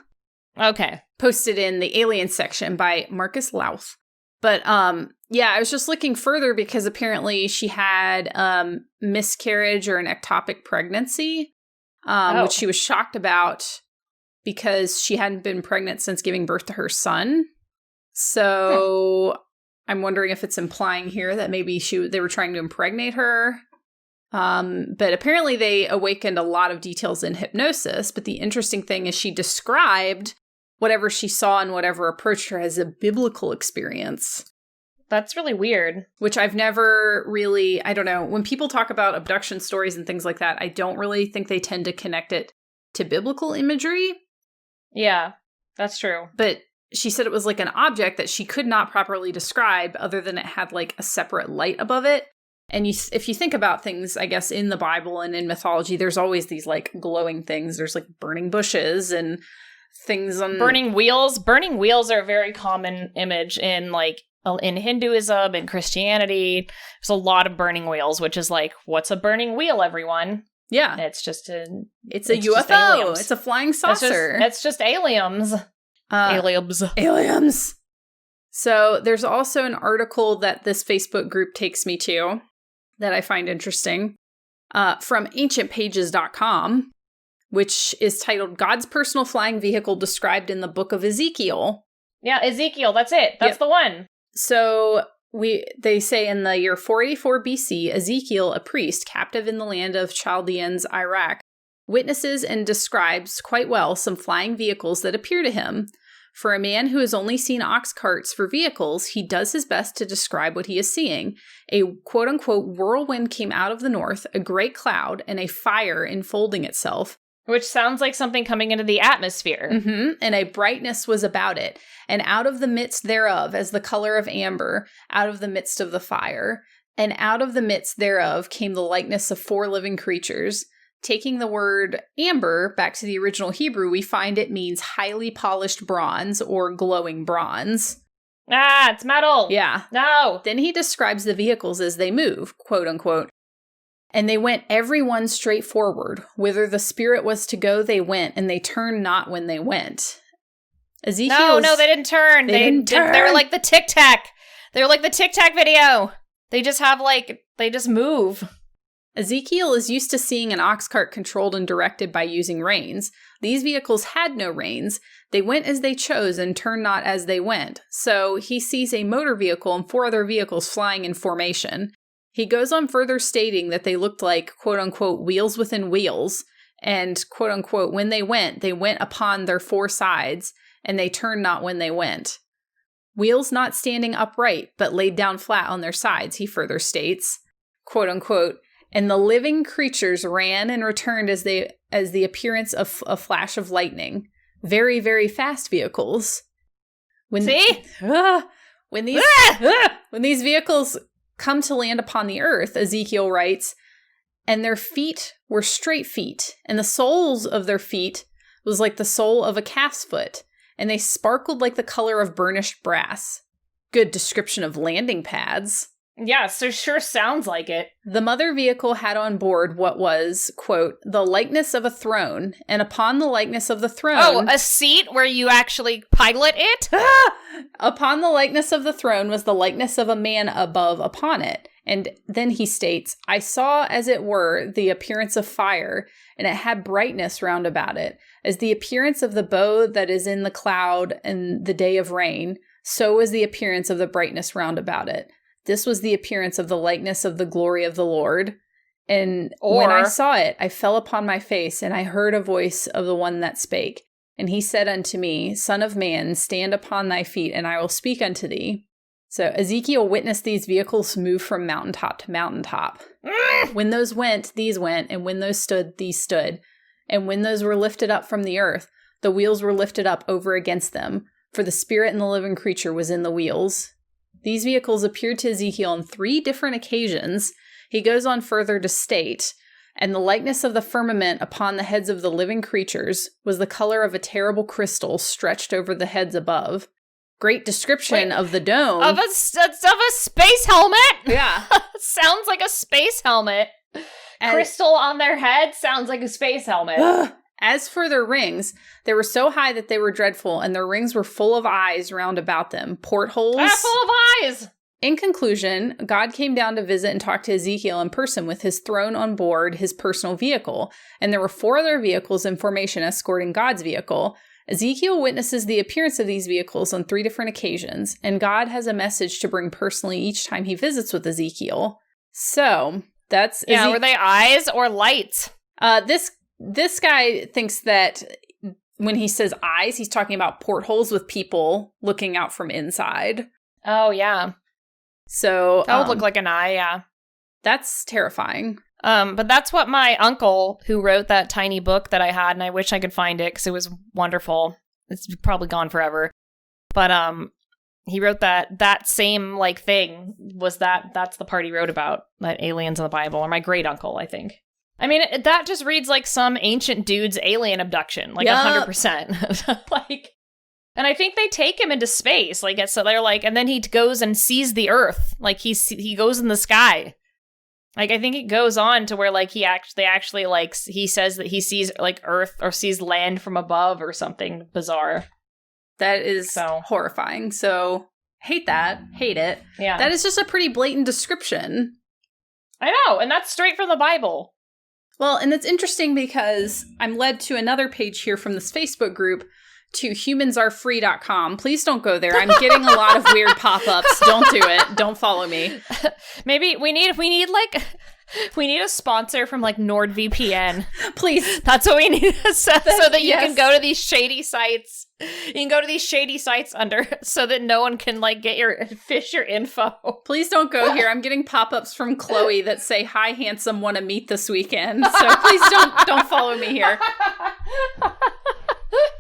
Okay. Posted in the alien section by Marcus Louth. But yeah, I was just looking further because apparently she had miscarriage or an ectopic pregnancy, which she was shocked about because she hadn't been pregnant since giving birth to her son. So I'm wondering if it's implying here that maybe they were trying to impregnate her. But apparently they awakened a lot of details in hypnosis. But the interesting thing is she described whatever she saw and whatever approached her as a biblical experience. That's really weird. Which I've never really, I don't know, when people talk about abduction stories and things like that, I don't really think they tend to connect it to biblical imagery. Yeah, that's true. But she said it was like an object that she could not properly describe other than it had like a separate light above it. And if you think about things, I guess, in the Bible and in mythology, there's always these like glowing things. There's like burning bushes and things on burning wheels. Burning wheels are a very common image in like in Hinduism and Christianity. There's a lot of burning wheels, which is like, what's a burning wheel, everyone? Yeah, it's a UFO. It's a flying saucer. It's just aliens. Aliens. So there's also an article that this Facebook group takes me to that I find interesting from ancientpages.com, which is titled God's Personal Flying Vehicle Described in the Book of Ezekiel. Yeah, Ezekiel, that's it. That's the one. So they say in the year 484 BC, Ezekiel, a priest captive in the land of Chaldeans, Iraq, witnesses and describes quite well some flying vehicles that appear to him. For a man who has only seen ox carts for vehicles, he does his best to describe what he is seeing. A quote-unquote whirlwind came out of the north, a great cloud, and a fire enfolding itself. Which sounds like something coming into the atmosphere. Mm-hmm. And a brightness was about it. And out of the midst thereof, as the color of amber, out of the midst of the fire. And out of the midst thereof came the likeness of 4 living creatures. Taking the word amber back to the original Hebrew, we find it means highly polished bronze or glowing bronze. Ah, it's metal. Yeah. No. Then he describes the vehicles as they move, quote unquote. And they went every one straight forward. Whither the spirit was to go, they went, and they turned not when they went. Ezekiel. No, they didn't turn. They were like the Tic Tac. They were like the Tic Tac video. They just they just move. Ezekiel is used to seeing an ox cart controlled and directed by using reins. These vehicles had no reins. They went as they chose and turned not as they went. So he sees a motor vehicle and 4 other vehicles flying in formation. He goes on further stating that they looked like, quote-unquote, wheels within wheels, and, quote-unquote, when they went upon their 4 sides, and they turned not when they went. Wheels not standing upright, but laid down flat on their sides, he further states, quote-unquote, and the living creatures ran and returned as the appearance of a flash of lightning. Very, very fast vehicles. When these vehicles come to land upon the earth, Ezekiel writes, and their feet were straight feet, and the soles of their feet was like the sole of a calf's foot, and they sparkled like the color of burnished brass. Good description of landing pads. Yeah, so sure sounds like it. The mother vehicle had on board what was, quote, the likeness of a throne, and upon the likeness of the throne... Oh, a seat where you actually pilot it? Upon the likeness of the throne was the likeness of a man above upon it. And then he states, I saw, as it were, the appearance of fire, and it had brightness round about it, as the appearance of the bow that is in the cloud in the day of rain, so was the appearance of the brightness round about it. This was the appearance of the likeness of the glory of the Lord. And when I saw it, I fell upon my face, and I heard a voice of the one that spake. And he said unto me, Son of man, stand upon thy feet, and I will speak unto thee. So Ezekiel witnessed these vehicles move from mountaintop to mountaintop. When those went, these went, and when those stood, these stood. And when those were lifted up from the earth, the wheels were lifted up over against them. for the spirit and the living creature was in the wheels. These vehicles appeared to Ezekiel on 3 different occasions. He goes on further to state, and the likeness of the firmament upon the heads of the living creatures was the color of a terrible crystal stretched over the heads above. Great description of the dome. Of a space helmet? Yeah. Sounds like a space helmet. And crystal on their head sounds like a space helmet. As for their rings, they were so high that they were dreadful, and their rings were full of eyes round about them, portholes. Full of eyes! In conclusion, God came down to visit and talk to Ezekiel in person with his throne on board his personal vehicle, and there were 4 other vehicles in formation escorting God's vehicle. Ezekiel witnesses the appearance of these vehicles on 3 different occasions, and God has a message to bring personally each time he visits with Ezekiel. So, that's... Yeah, were they eyes or lights? This guy thinks that when he says eyes, he's talking about portholes with people looking out from inside. Oh, yeah. So that would look like an eye, yeah. That's terrifying. But that's what my uncle, who wrote that tiny book that I had, and I wish I could find it because it was wonderful. It's probably gone forever. But he wrote that same like thing that's the part he wrote about, that aliens in the Bible, or my great uncle, I think. I mean, that just reads like some ancient dude's alien abduction, like 100%. Like, and I think they take him into space, like, so they're like, and then he goes and sees the Earth, like he goes in the sky. Like, I think it goes on to where like he says that he sees like Earth or sees land from above or something bizarre. That is horrifying. So hate it. Yeah, that is just a pretty blatant description. I know, and that's straight from the Bible. Well, and it's interesting because I'm led to another page here from this Facebook group to humansarefree.com. Please don't go there. I'm getting a lot of weird pop-ups. Don't do it. Don't follow me. Maybe we need a sponsor from like NordVPN. Please. That's what we need so that you can go to these shady sites. You can go to these shady sites so that no one can like fish your info. Please don't go here. I'm getting pop-ups from Chloe that say, "Hi, handsome, want to meet this weekend." So please don't follow me here.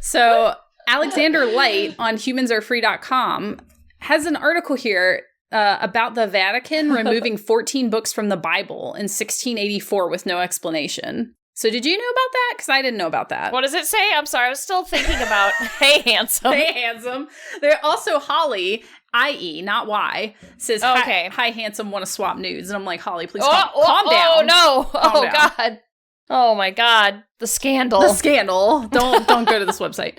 So Alexander Light on humansarefree.com has an article here about the Vatican removing 14 books from the Bible in 1684 with no explanation. So did you know about that? Because I didn't know about that. What does it say? I'm sorry. I was still thinking about, hey, handsome. Hey, handsome. There also Holly, I-E, not Y, says, okay. Hi, handsome, want to swap nudes. And I'm like, Holly, please calm down. Oh, no. Calm down. God. Oh, my God. The scandal. Don't go to this website.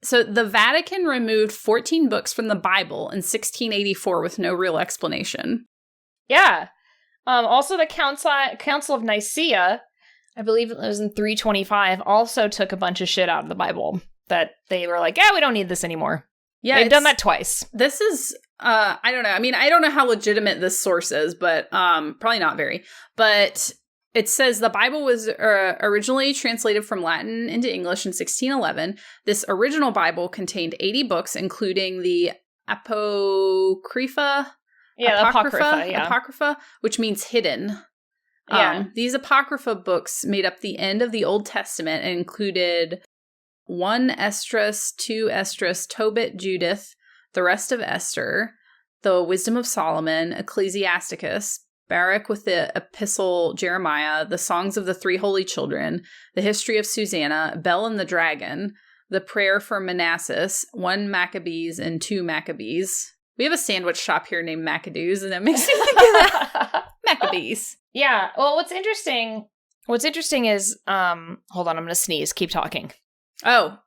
So the Vatican removed 14 books from the Bible in 1684 with no real explanation. Yeah. Also, the Council of Nicaea, I believe it was in 325, also took a bunch of shit out of the Bible that they were like, we don't need this anymore. Yeah, they've done that twice. This is, I don't know. I mean, I don't know how legitimate this source is, but probably not very. But it says the Bible was originally translated from Latin into English in 1611. This original Bible contained 80 books, including the Apocrypha. Yeah, Apocrypha, which means hidden. Yeah. These Apocrypha books made up the end of the Old Testament and included 1 Esdras, 2 Esdras, Tobit, Judith, the rest of Esther, the Wisdom of Solomon, Ecclesiasticus, Baruch with the Epistle Jeremiah, the Songs of the 3 Holy Children, the History of Susanna, Bel and the Dragon, the Prayer for Manasses, 1 Maccabees, and 2 Maccabees. We have a sandwich shop here named Maccadoos, and it makes me think of that. Maccabees. Yeah. Well, what's interesting is, hold on, I'm going to sneeze. Keep talking. Oh.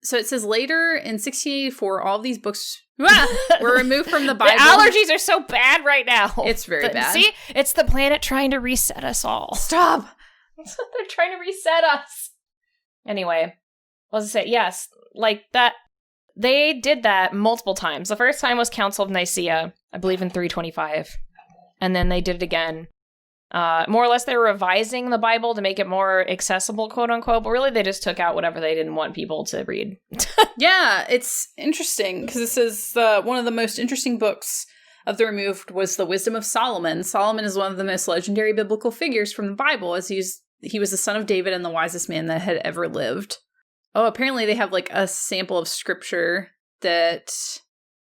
So it says later in 1684, all these books were removed from the Bible. The allergies are so bad right now. It's very bad. See? It's the planet trying to reset us all. Stop. They're trying to reset us. Anyway, what was I say? Yes. Like that. They did that multiple times. The first time was Council of Nicaea, I believe in 325. And then they did it again. More or less, they were revising the Bible to make it more accessible, quote unquote. But really, they just took out whatever they didn't want people to read. Yeah, it's interesting because this is one of the most interesting books of the removed was the Wisdom of Solomon. Solomon is one of the most legendary biblical figures from the Bible, as he was the son of David and the wisest man that had ever lived. Oh, apparently they have like a sample of scripture that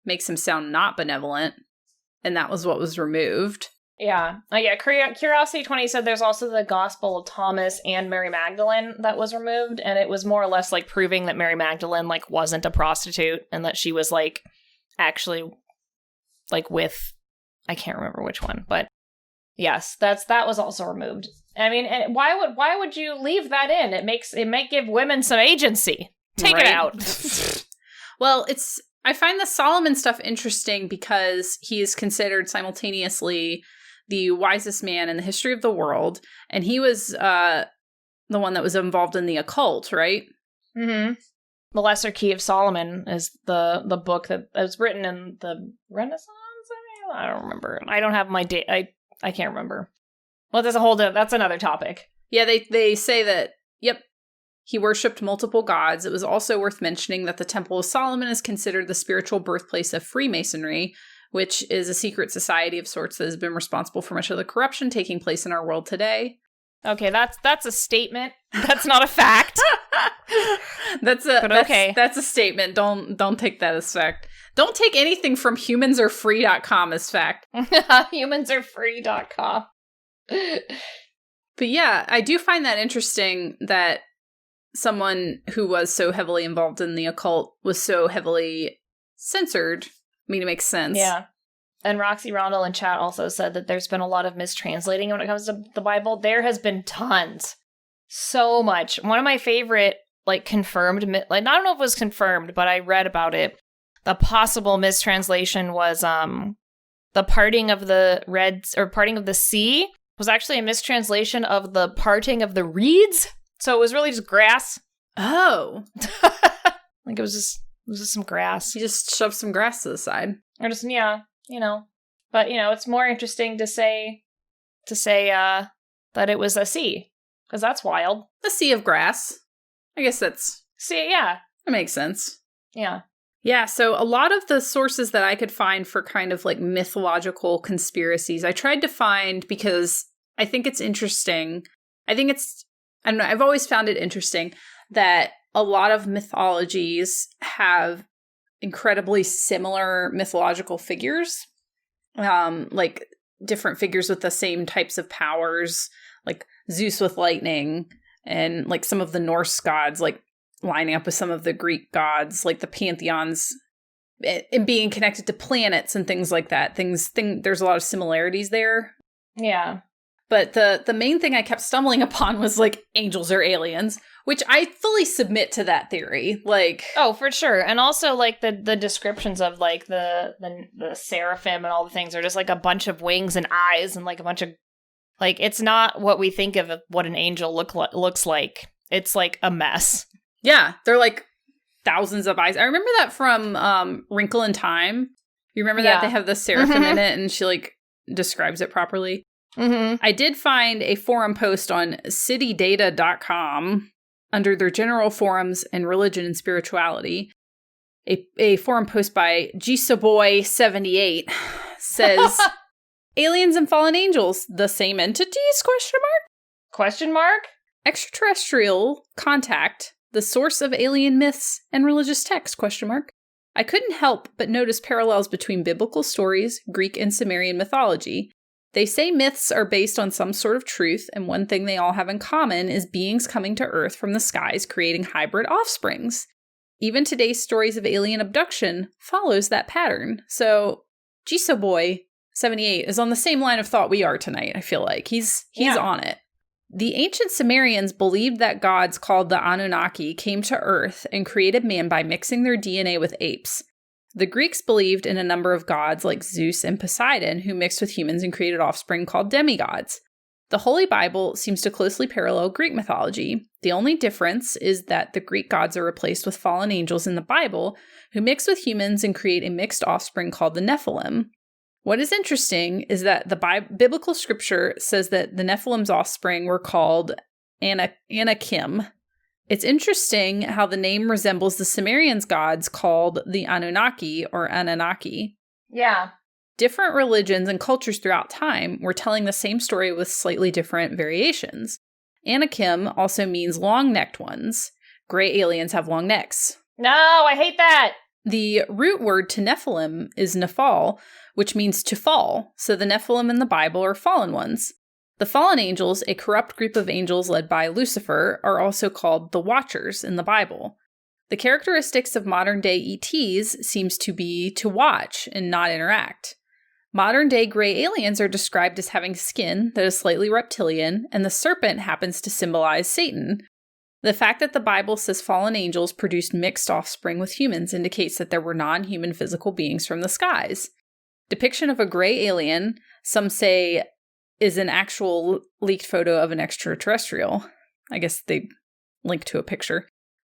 makes him sound not benevolent, and that was what was removed. Yeah. Curiosity 20 said there's also the Gospel of Thomas and Mary Magdalene that was removed, and it was more or less like proving that Mary Magdalene like wasn't a prostitute and that she was like actually like with, I can't remember which one, but yes, that was also removed. I mean, and why would you leave that in? It might give women some agency. Take it out. Well, I find the Solomon stuff interesting because he is considered simultaneously the wisest man in the history of the world, and he was the one that was involved in the occult, right? Mm-hmm. The Lesser Key of Solomon is the book that was written in the Renaissance. I don't remember. I don't have my date. I can't remember. Well, that's another topic. Yeah, they say that. Yep. He worshipped multiple gods. It was also worth mentioning that the Temple of Solomon is considered the spiritual birthplace of Freemasonry, which is a secret society of sorts that has been responsible for much of the corruption taking place in our world today. Okay, that's a statement. That's not a fact. That's a statement. Don't take that as fact. Don't take anything from humansarefree.com as fact. Humansarefree.com. But yeah, I do find that interesting that someone who was so heavily involved in the occult was so heavily censored. I mean, it makes sense. Yeah. And Roxy Rondell in chat also said that there's been a lot of mistranslating when it comes to the Bible. There has been tons. So much. One of my favorite, like, confirmed, like, I don't know if it was confirmed, but I read about it. The possible mistranslation was, the parting of the reds, or parting of the sea, was actually a mistranslation of the parting of the reeds. So it was really just grass. Oh. Like, it was just some grass. You just shoved some grass to the side. Or just, yeah. But, it's more interesting to say that it was a sea, because that's wild. A sea of grass. I guess that's... See, yeah. That makes sense. Yeah. Yeah, so a lot of the sources that I could find for kind of like mythological conspiracies, I tried to find because I think it's interesting. I don't know, I've always found it interesting that a lot of mythologies have incredibly similar mythological figures, like different figures with the same types of powers, like Zeus with lightning, and like some of the Norse gods, like lining up with some of the Greek gods, like the pantheons, and being connected to planets and things like that. There's a lot of similarities there. Yeah. But the main thing I kept stumbling upon was, like, angels or aliens, which I fully submit to that theory. Like, oh, for sure. And also, like, the descriptions of, like, the seraphim and all the things are just, like, a bunch of wings and eyes and, like, a bunch of, like, it's not what we think of what an angel looks like. It's, like, a mess. Yeah, they're, like, thousands of eyes. I remember that from Wrinkle in Time. You remember that? They have the seraphim in it, and she, like, describes it properly. Mm-hmm. I did find a forum post on citydata.com under their general forums and religion and spirituality. A forum post by Gisoboy78 says, aliens and fallen angels, the same entities? Question mark? Extraterrestrial contact, the source of alien myths and religious texts? I couldn't help but notice parallels between biblical stories, Greek and Sumerian mythology. They say myths are based on some sort of truth, and one thing they all have in common is beings coming to Earth from the skies creating hybrid offsprings. Even today's stories of alien abduction follows that pattern. So, Gisoboy78 is on the same line of thought we are tonight, I feel like. He's on it. The ancient Sumerians believed that gods called the Anunnaki came to Earth and created man by mixing their DNA with apes. The Greeks believed in a number of gods like Zeus and Poseidon who mixed with humans and created offspring called demigods. The Holy Bible seems to closely parallel Greek mythology. The only difference is that the Greek gods are replaced with fallen angels in the Bible who mix with humans and create a mixed offspring called the Nephilim. What is interesting is that the biblical scripture says that the Nephilim's offspring were called Anakim. It's interesting how the name resembles the Sumerians' gods called the Anunnaki or Anunnaki. Yeah. Different religions and cultures throughout time were telling the same story with slightly different variations. Anakim also means long-necked ones. Gray aliens have long necks. No, I hate that. The root word to Nephilim is Nephal, which means to fall, so the Nephilim in the Bible are fallen ones. The fallen angels, a corrupt group of angels led by Lucifer, are also called the Watchers in the Bible. The characteristics of modern-day ETs seems to be to watch and not interact. Modern-day gray aliens are described as having skin that is slightly reptilian, and the serpent happens to symbolize Satan. The fact that the Bible says fallen angels produced mixed offspring with humans indicates that there were non-human physical beings from the skies. Depiction of a gray alien, some say, is an actual leaked photo of an extraterrestrial. I guess they link to a picture.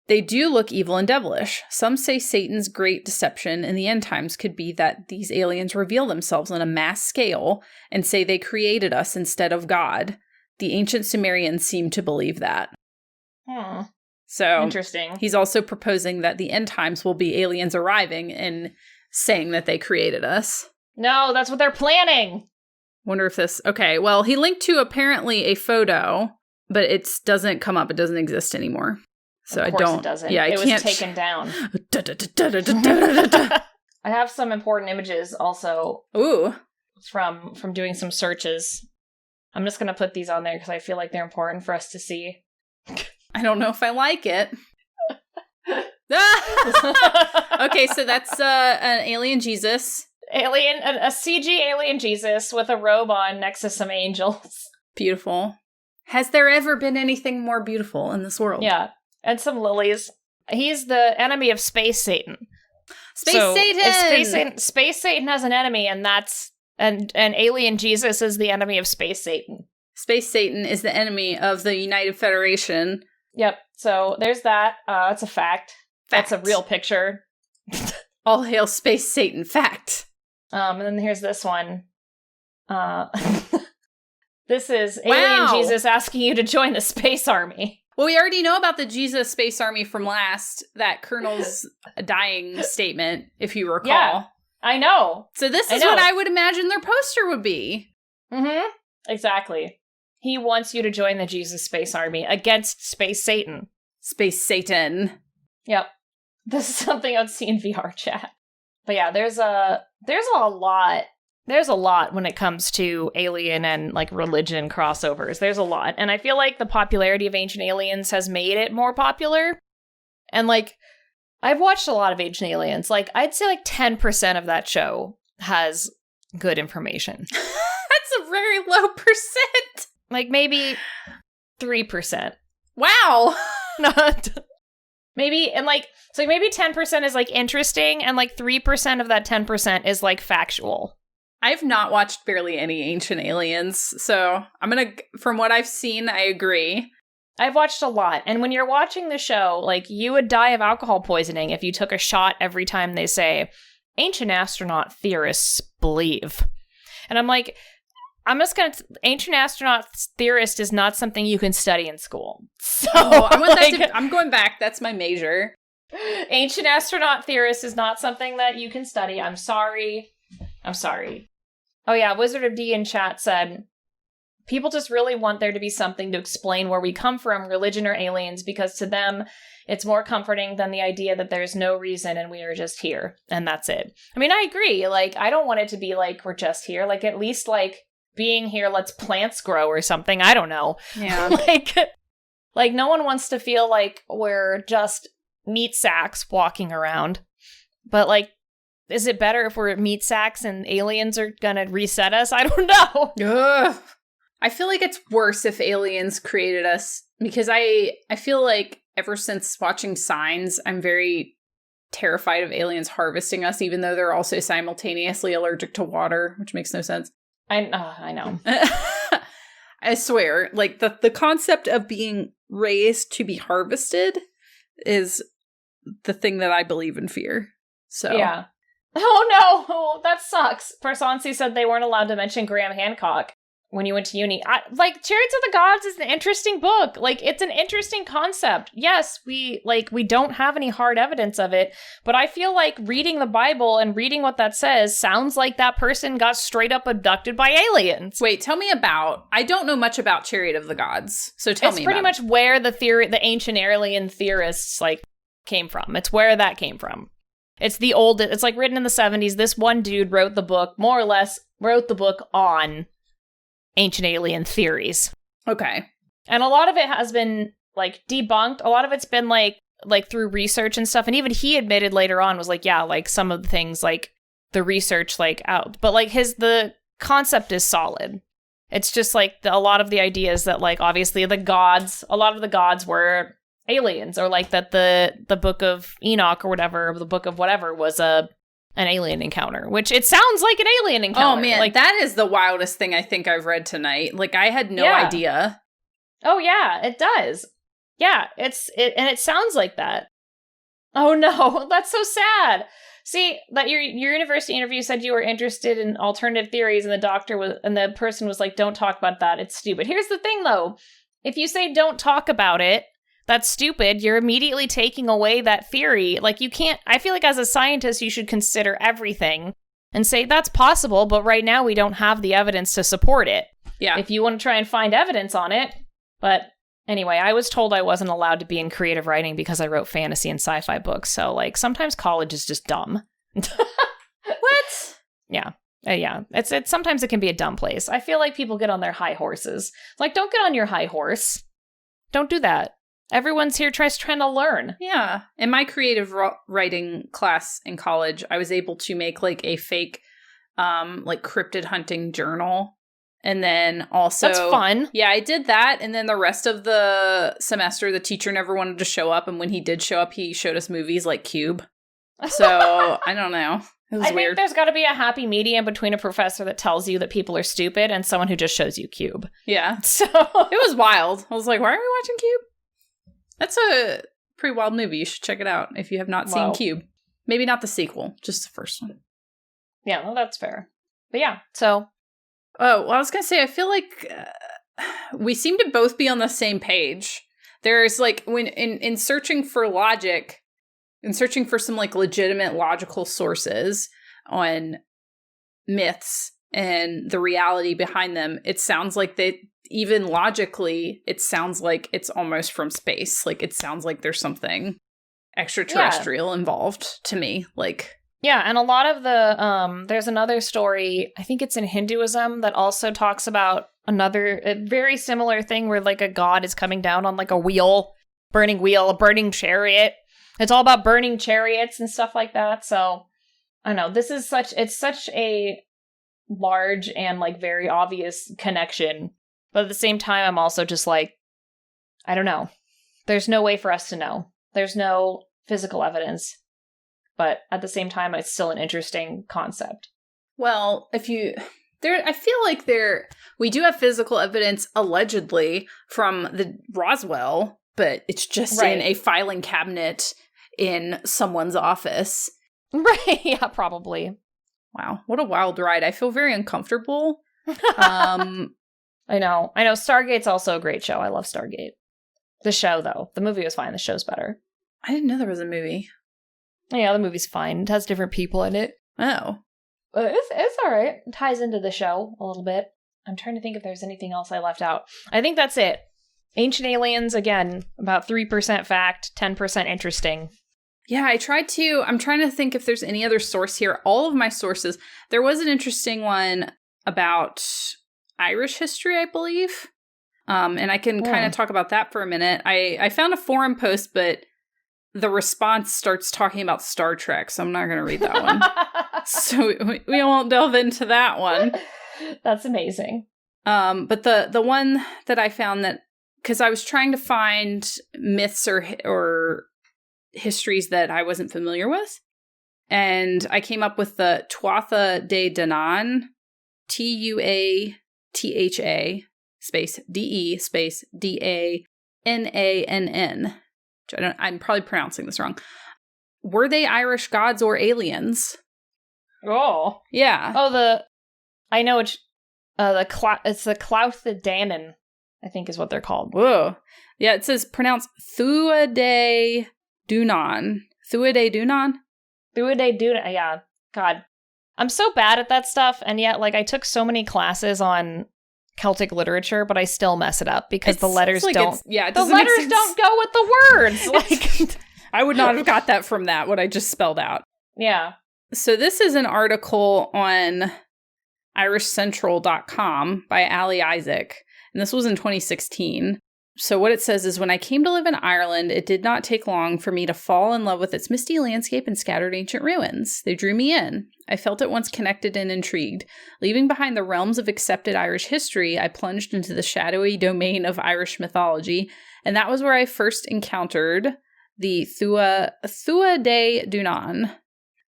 They do look evil and devilish. Some say Satan's great deception in the end times could be that these aliens reveal themselves on a mass scale and say they created us instead of God. The ancient Sumerians seem to believe that. So interesting. He's also proposing that the end times will be aliens arriving and saying that they created us. No, that's what they're planning. Wonder if this... Okay, well, he linked to apparently a photo, but it doesn't come up. It doesn't exist anymore. So of course it doesn't. Yeah, it was taken down. I have some important images also. Ooh. From doing some searches. I'm just going to put these on there because I feel like they're important for us to see. I don't know if I like it. Okay, so that's an alien Jesus. A CG alien Jesus with a robe on next to some angels. Beautiful. Has there ever been anything more beautiful in this world? Yeah, and some lilies. He's the enemy of Space Satan. Satan! Space Satan has an enemy, and that's... And alien Jesus is the enemy of Space Satan. Space Satan is the enemy of the United Federation. Yep. So there's that. That's a fact. That's a real picture. All hail Space Satan. Fact. And then here's this one. This is Alien Jesus asking you to join the Space Army. Well, we already know about the Jesus Space Army from that Colonel's dying statement, if you recall. Yeah, I know. So this is what I would imagine their poster would be. Mm-hmm. Exactly. He wants you to join the Jesus Space Army against Space Satan. Space Satan. Yep. This is something I'd see in VR chat. But yeah, there's a lot. There's a lot when it comes to alien and like religion crossovers. There's a lot. And I feel like the popularity of Ancient Aliens has made it more popular. And like, I've watched a lot of Ancient Aliens. Like, I'd say like 10% of that show has good information. That's a very low percent. Like maybe 3%. Wow. Maybe, and like, so maybe 10% is like interesting, and like 3% of that 10% is like factual. I've not watched barely any Ancient Aliens, so from what I've seen, I agree. I've watched a lot, and when you're watching the show, like, you would die of alcohol poisoning if you took a shot every time they say, ancient astronaut theorists believe. And I'm like, ancient astronaut theorist is not something you can study in school. So I'm going back. That's my major. Ancient astronaut theorist is not something that you can study. I'm sorry. Oh yeah, Wizard of D in chat said, people just really want there to be something to explain where we come from, religion or aliens, because to them, it's more comforting than the idea that there's no reason and we are just here. And that's it. I mean, I agree. Like, I don't want it to be like, we're just here. Like, at least, like, being here lets plants grow or something. I don't know. Yeah. like no one wants to feel like we're just meat sacks walking around. But, like, is it better if we're meat sacks and aliens are gonna reset us? I don't know. Ugh. I feel like it's worse if aliens created us, because I feel like ever since watching Signs, I'm very terrified of aliens harvesting us, even though they're also simultaneously allergic to water, which makes no sense. I know. I swear, like, the concept of being raised to be harvested is the thing that I believe in fear. So yeah. Oh no, that sucks. Persansi said they weren't allowed to mention Graham Hancock. when you went to uni. Chariots of the Gods is an interesting book. Like, it's an interesting concept. Yes, we don't have any hard evidence of it, but I feel like reading the Bible and reading what that says sounds like that person got straight up abducted by aliens. Wait, tell me about, I don't know much about Chariot of the Gods, so tell me about it. It's pretty much where the ancient alien theorists, like, came from. It's where that came from. It's the old, it's like written in the 70s. This one dude wrote the book, more or less, wrote the book on ancient alien theories. Okay. And a lot of it has been, like, debunked. A lot of it's been, like through research and stuff. And even he admitted later on, was like, yeah, like, some of the things, like, the research, like, out. But, like, the concept is solid. It's just, like, a lot of the ideas that, like, obviously a lot of the gods were aliens. Or, like, that the book of Enoch or whatever, or the book of whatever, was an alien encounter, which it sounds like an alien encounter. Oh, man, like, that is the wildest thing I think I've read tonight. Like, I had no idea. Oh, yeah, it does. Yeah, and it sounds like that. Oh, no, that's so sad. See, that your university interview said you were interested in alternative theories, and the person was like, don't talk about that, it's stupid. Here's the thing, though. If you say don't talk about it, that's stupid, you're immediately taking away that theory. Like, you can't, I feel like as a scientist, you should consider everything and say, that's possible, but right now we don't have the evidence to support it. Yeah. If you want to try and find evidence on it. But anyway, I was told I wasn't allowed to be in creative writing because I wrote fantasy and sci-fi books. So, like, sometimes college is just dumb. What? Yeah. Yeah. It's sometimes it can be a dumb place. I feel like people get on their high horses. Like, don't get on your high horse. Don't do that. Everyone's here trying to learn. Yeah. In my creative writing class in college, I was able to make, like, a fake, like, cryptid hunting journal. And then also... That's fun. Yeah, I did that. And then the rest of the semester, the teacher never wanted to show up. And when he did show up, he showed us movies like Cube. So, I don't know. It was weird. I think there's got to be a happy medium between a professor that tells you that people are stupid and someone who just shows you Cube. Yeah. So... It was wild. I was like, why are we watching Cube? That's a pretty wild movie. You should check it out if you have not seen Cube. Maybe not the sequel, just the first one. Yeah, well, that's fair. But yeah, so... Oh, well, I was going to say, I feel like we seem to both be on the same page. There's, like, when in searching for logic, in searching for some, like, legitimate logical sources on myths and the reality behind them, it sounds like even logically, it sounds like it's almost from space. Like, it sounds like there's something extraterrestrial involved to me. Like, yeah, and a lot of the, there's another story, I think it's in Hinduism, that also talks about a very similar thing where, like, a god is coming down on, like, a burning chariot. It's all about burning chariots and stuff like that. So, I don't know, it's such a large and, like, very obvious connection. But at the same time, I'm also just like, I don't know. There's no way for us to know. There's no physical evidence. But at the same time, it's still an interesting concept. Well, I feel like we do have physical evidence, allegedly, from the Roswell, but it's just in a filing cabinet in someone's office. Right, yeah, probably. Wow, what a wild ride. I feel very uncomfortable. I know. Stargate's also a great show. I love Stargate. The show, though. The movie was fine. The show's better. I didn't know there was a movie. Yeah, the movie's fine. It has different people in it. Oh. But it's all right. It ties into the show a little bit. I'm trying to think if there's anything else I left out. I think that's it. Ancient aliens, again, about 3% fact, 10% interesting. Yeah, I'm trying to think if there's any other source here. All of my sources. There was an interesting one about Irish history, I believe. And I can kind of talk about that for a minute. I found a forum post, but the response starts talking about Star Trek, so I'm not going to read that one. So we won't delve into that one. That's amazing. But the one that I found, that because I was trying to find myths or histories that I wasn't familiar with, and I came up with the Tuatha De Danann, Tuatha space DE space DANANN. I'm probably pronouncing this wrong. Were they Irish gods or aliens? Oh. Yeah. Oh, I know It's the Clouthidanan, I think is what they're called. Whoa. Yeah, it says pronounced Thuade Dunan. Thuade Dunan? Thuade Dunan, yeah. God. I'm so bad at that stuff, and yet, like, I took so many classes on Celtic literature, but I still mess it up because the letters don't... Yeah, the letters don't go with the words! Like, I would not have got that from that, what I just spelled out. Yeah. So this is an article on irishcentral.com by Ali Isaac, and this was in 2016. So what it says is, when I came to live in Ireland, it did not take long for me to fall in love with its misty landscape and scattered ancient ruins. They drew me in. I felt at once connected and intrigued. Leaving behind the realms of accepted Irish history, I plunged into the shadowy domain of Irish mythology, and that was where I first encountered the Thuade Dunan.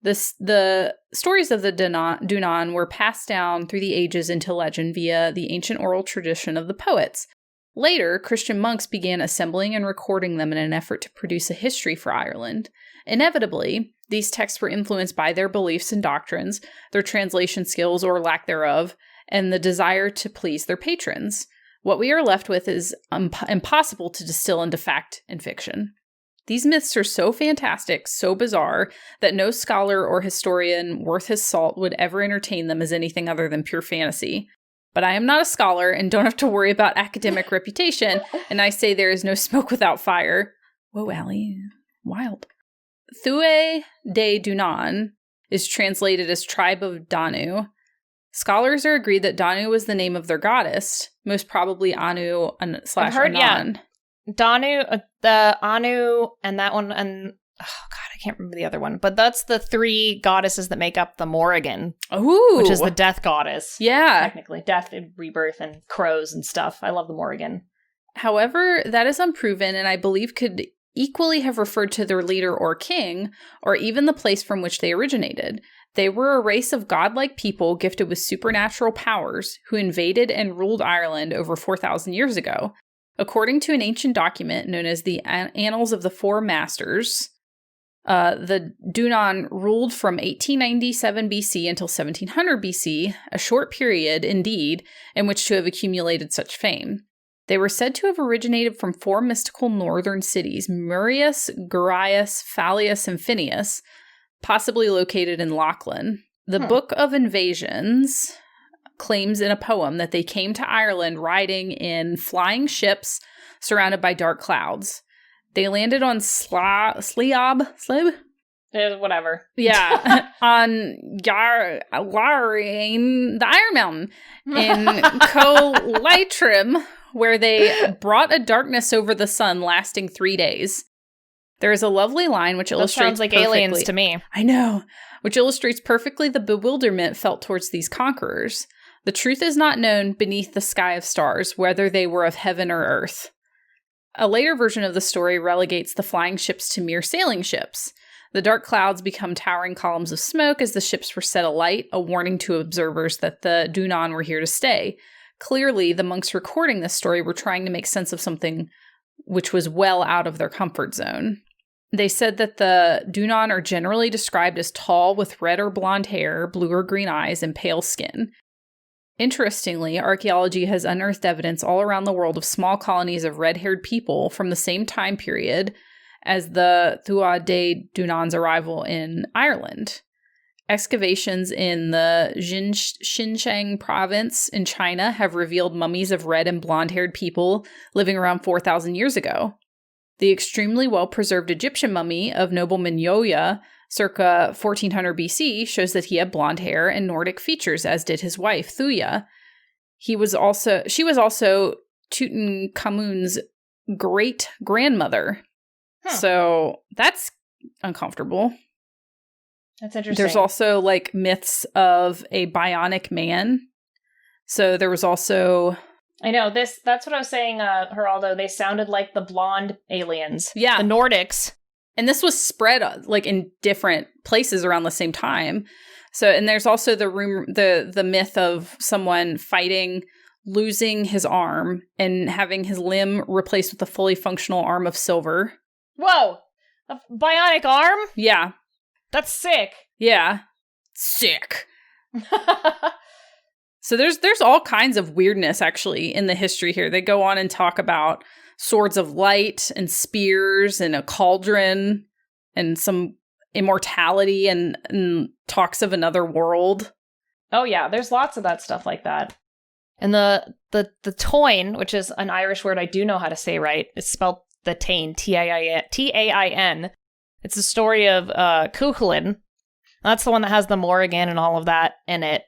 The stories of the Dunan were passed down through the ages into legend via the ancient oral tradition of the poets. Later, Christian monks began assembling and recording them in an effort to produce a history for Ireland. Inevitably, these texts were influenced by their beliefs and doctrines, their translation skills or lack thereof, and the desire to please their patrons. What we are left with is impossible to distill into fact and fiction. These myths are so fantastic, so bizarre, that no scholar or historian worth his salt would ever entertain them as anything other than pure fantasy. But I am not a scholar and don't have to worry about academic reputation, and I say there is no smoke without fire. Whoa, Allie. Wild. Thuade Dunan is translated as Tribe of Danu. Scholars are agreed that Danu was the name of their goddess, most probably Anu / Anan. Yeah. Danu, the Anu, and that one, and oh god, I can't remember the other one, but that's the three goddesses that make up the Morrigan, which is the death goddess. Yeah, technically, death and rebirth and crows and stuff. I love the Morrigan. However, that is unproven, and I believe could equally have referred to their leader or king, or even the place from which they originated. They were a race of godlike people gifted with supernatural powers who invaded and ruled Ireland over 4,000 years ago. According to an ancient document known as the Annals of the Four Masters, the Dunan ruled from 1897 BC until 1700 BC, a short period, indeed, in which to have accumulated such fame. They were said to have originated from four mystical northern cities, Murias, Gurias, Fallius, and Phineas, possibly located in Lachlan. The Book of Invasions claims in a poem that they came to Ireland riding in flying ships surrounded by dark clouds. They landed on Slib? Whatever. Yeah, on Yarrain, the Iron Mountain, in Coleitrim, where they brought a darkness over the sun lasting 3 days. There is a lovely line which illustrates sounds like aliens to me. I know, which illustrates perfectly the bewilderment felt towards these conquerors. The truth is not known beneath the sky of stars, whether they were of heaven or earth. A later version of the story relegates the flying ships to mere sailing ships. The dark clouds become towering columns of smoke as the ships were set alight, a warning to observers that the Dunan were here to stay. Clearly, the monks recording this story were trying to make sense of something which was well out of their comfort zone. They said that the Dunan are generally described as tall with red or blonde hair, blue or green eyes, and pale skin. Interestingly, archaeology has unearthed evidence all around the world of small colonies of red-haired people from the same time period as the Thuade Dunan's arrival in Ireland. Excavations in the Xinjiang province in China have revealed mummies of red and blonde-haired people living around 4,000 years ago. The extremely well-preserved Egyptian mummy of nobleman Yoya, circa 1400 BC, shows that he had blonde hair and Nordic features, as did his wife, Thuya. She was also Tutankhamun's great-grandmother. So that's uncomfortable. That's interesting. There's also, like, myths of a bionic man. So there was also... I know, that's what I was saying, Geraldo. They sounded like the blonde aliens. Yeah. The Nordics. And this was spread, like, in different places around the same time. So, and there's also the myth of someone fighting, losing his arm, and having his limb replaced with a fully functional arm of silver. Whoa! A bionic arm? Yeah. That's sick. Yeah. Sick. So there's all kinds of weirdness, actually, in the history here. They go on and talk about swords of light and spears and a cauldron and some immortality and talks of another world. Oh, yeah. There's lots of that stuff like that. And the Toin, which is an Irish word I do know how to say right, it's spelled the Tain, T-A-I-N. It's the story of Cuchulainn. That's the one that has the Morrigan and all of that in it.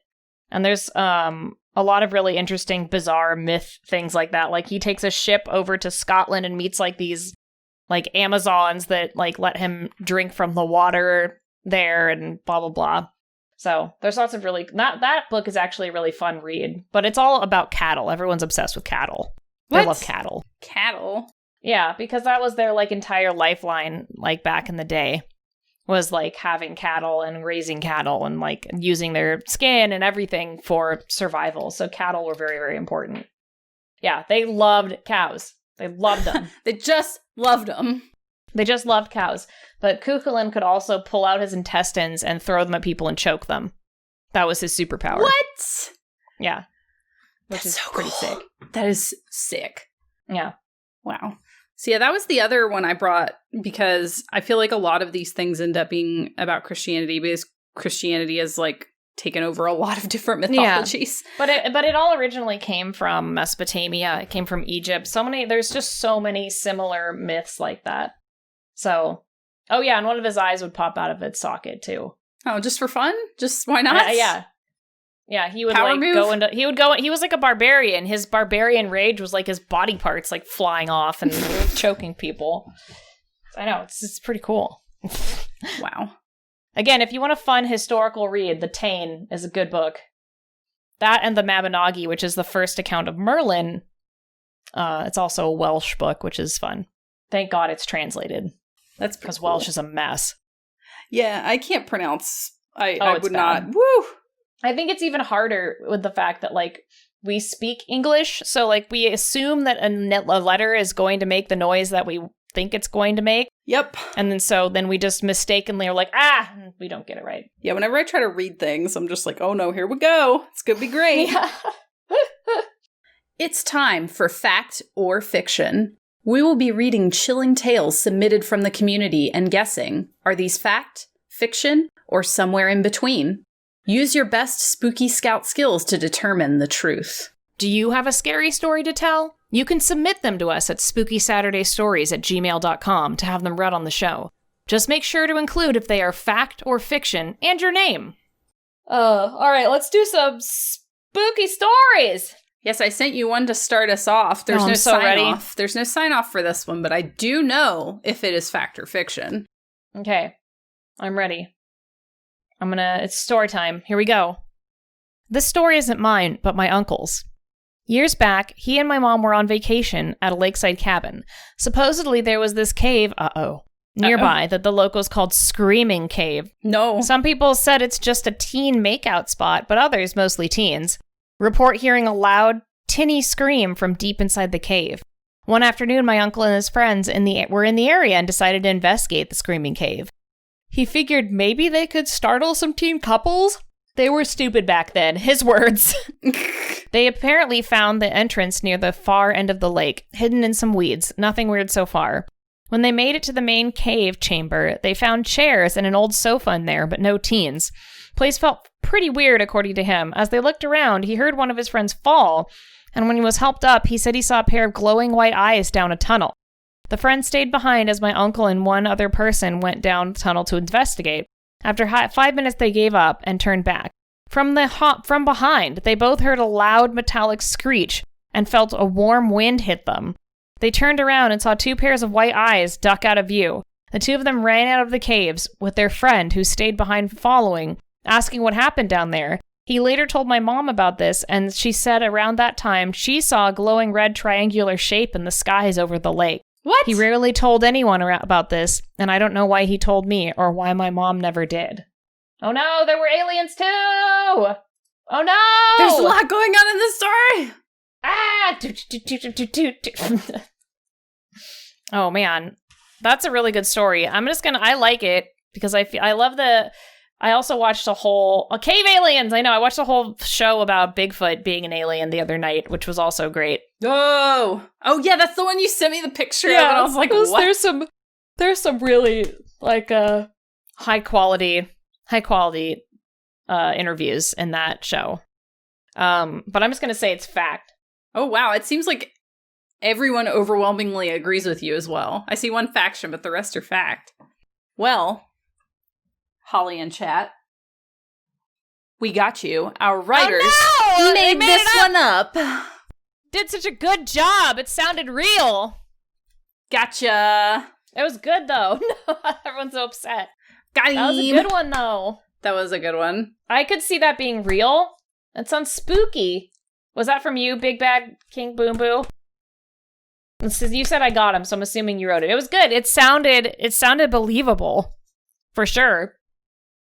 And there's a lot of really interesting, bizarre myth things like that. Like, he takes a ship over to Scotland and meets, like, these, like, Amazons that, like, let him drink from the water there and blah, blah, blah. So there's lots of really... That book is actually a really fun read. But it's all about cattle. Everyone's obsessed with cattle. What? They love cattle. Cattle? Yeah, because that was their, like, entire lifeline, like, back in the day. Was, like, having cattle and raising cattle and, like, using their skin and everything for survival. So cattle were very, very important. Yeah, they loved cows. They loved them. They just loved them. They just loved cows. But Cuchulainn could also pull out his intestines and throw them at people and choke them. That was his superpower. What? Yeah. Which That's is so pretty cool. sick. That is sick. Yeah. Wow. So yeah, that was the other one I brought because I feel like a lot of these things end up being about Christianity because Christianity has, like, taken over a lot of different mythologies. Yeah. But it all originally came from Mesopotamia. It came from Egypt. There's just so many similar myths like that. So, oh yeah, and one of his eyes would pop out of its socket too. Oh, just for fun? Just why not? Yeah. Yeah, he would Power like move? go into he was like a barbarian. His barbarian rage was like his body parts like flying off and choking people. I know, it's pretty cool. Wow. Again, if you want a fun historical read, The Tain is a good book. That and the Mabinogi, which is the first account of Merlin. It's also a Welsh book, which is fun. Thank God it's translated. That's because cool. Welsh is a mess. Yeah, I can't pronounce. I would bad. not. Woo! I think it's even harder with the fact that, like, we speak English, so, like, we assume that a letter is going to make the noise that we think it's going to make. Yep. And then we just mistakenly are like, we don't get it right. Yeah, whenever I try to read things, I'm just like, oh no, here we go. It's gonna be great. Yeah. It's time for Fact or Fiction. We will be reading chilling tales submitted from the community and guessing, are these fact, fiction, or somewhere in between? Use your best spooky scout skills to determine the truth. Do you have a scary story to tell? You can submit them to us at spookysaturdaystories@gmail.com to have them read on the show. Just make sure to include if they are fact or fiction and your name. All right, let's do some spooky stories. Yes, I sent you one to start us off. There's no sign-off. There's no sign-off for this one, but I do know if it is fact or fiction. Okay, I'm ready. It's story time. Here we go. This story isn't mine, but my uncle's. Years back, he and my mom were on vacation at a lakeside cabin. Supposedly there was this cave, nearby that the locals called Screaming Cave. No. Some people said it's just a teen makeout spot, but others, mostly teens, report hearing a loud, tinny scream from deep inside the cave. One afternoon, my uncle and his friends were in the area and decided to investigate the Screaming Cave. He figured maybe they could startle some teen couples? They were stupid back then. His words. They apparently found the entrance near the far end of the lake, hidden in some weeds. Nothing weird so far. When they made it to the main cave chamber, they found chairs and an old sofa in there, but no teens. Place felt pretty weird, according to him. As they looked around, he heard one of his friends fall, and when he was helped up, he said he saw a pair of glowing white eyes down a tunnel. The friend stayed behind as my uncle and one other person went down the tunnel to investigate. After 5 minutes, they gave up and turned back. From behind, they both heard a loud metallic screech and felt a warm wind hit them. They turned around and saw 2 pairs of white eyes duck out of view. The 2 of them ran out of the caves, with their friend, who stayed behind following, asking what happened down there. He later told my mom about this, and she said around that time she saw a glowing red triangular shape in the skies over the lake. What? He rarely told anyone about this, and I don't know why he told me or why my mom never did. Oh no, there were aliens too! Oh no! There's a lot going on in this story! Oh man, that's a really good story. I like it because I love the I also watched Cave Aliens. I know. I watched a whole show about Bigfoot being an alien the other night, which was also great. Oh yeah, that's the one you sent me the picture of, and I was like, what? There's some really like high quality interviews in that show. But I'm just gonna say it's fact. Oh wow, it seems like everyone overwhelmingly agrees with you as well. I see one faction, but the rest are fact. Well, Holly and chat, we got you. Our writers made this one up. Did such a good job. It sounded real. Gotcha. It was good, though. Everyone's so upset. Got him. That was a good one, though. That was a good one. I could see that being real. That sounds spooky. Was that from you, Big Bad King Boom Boo? You said I got him, so I'm assuming you wrote it. It was good. It sounded believable. For sure.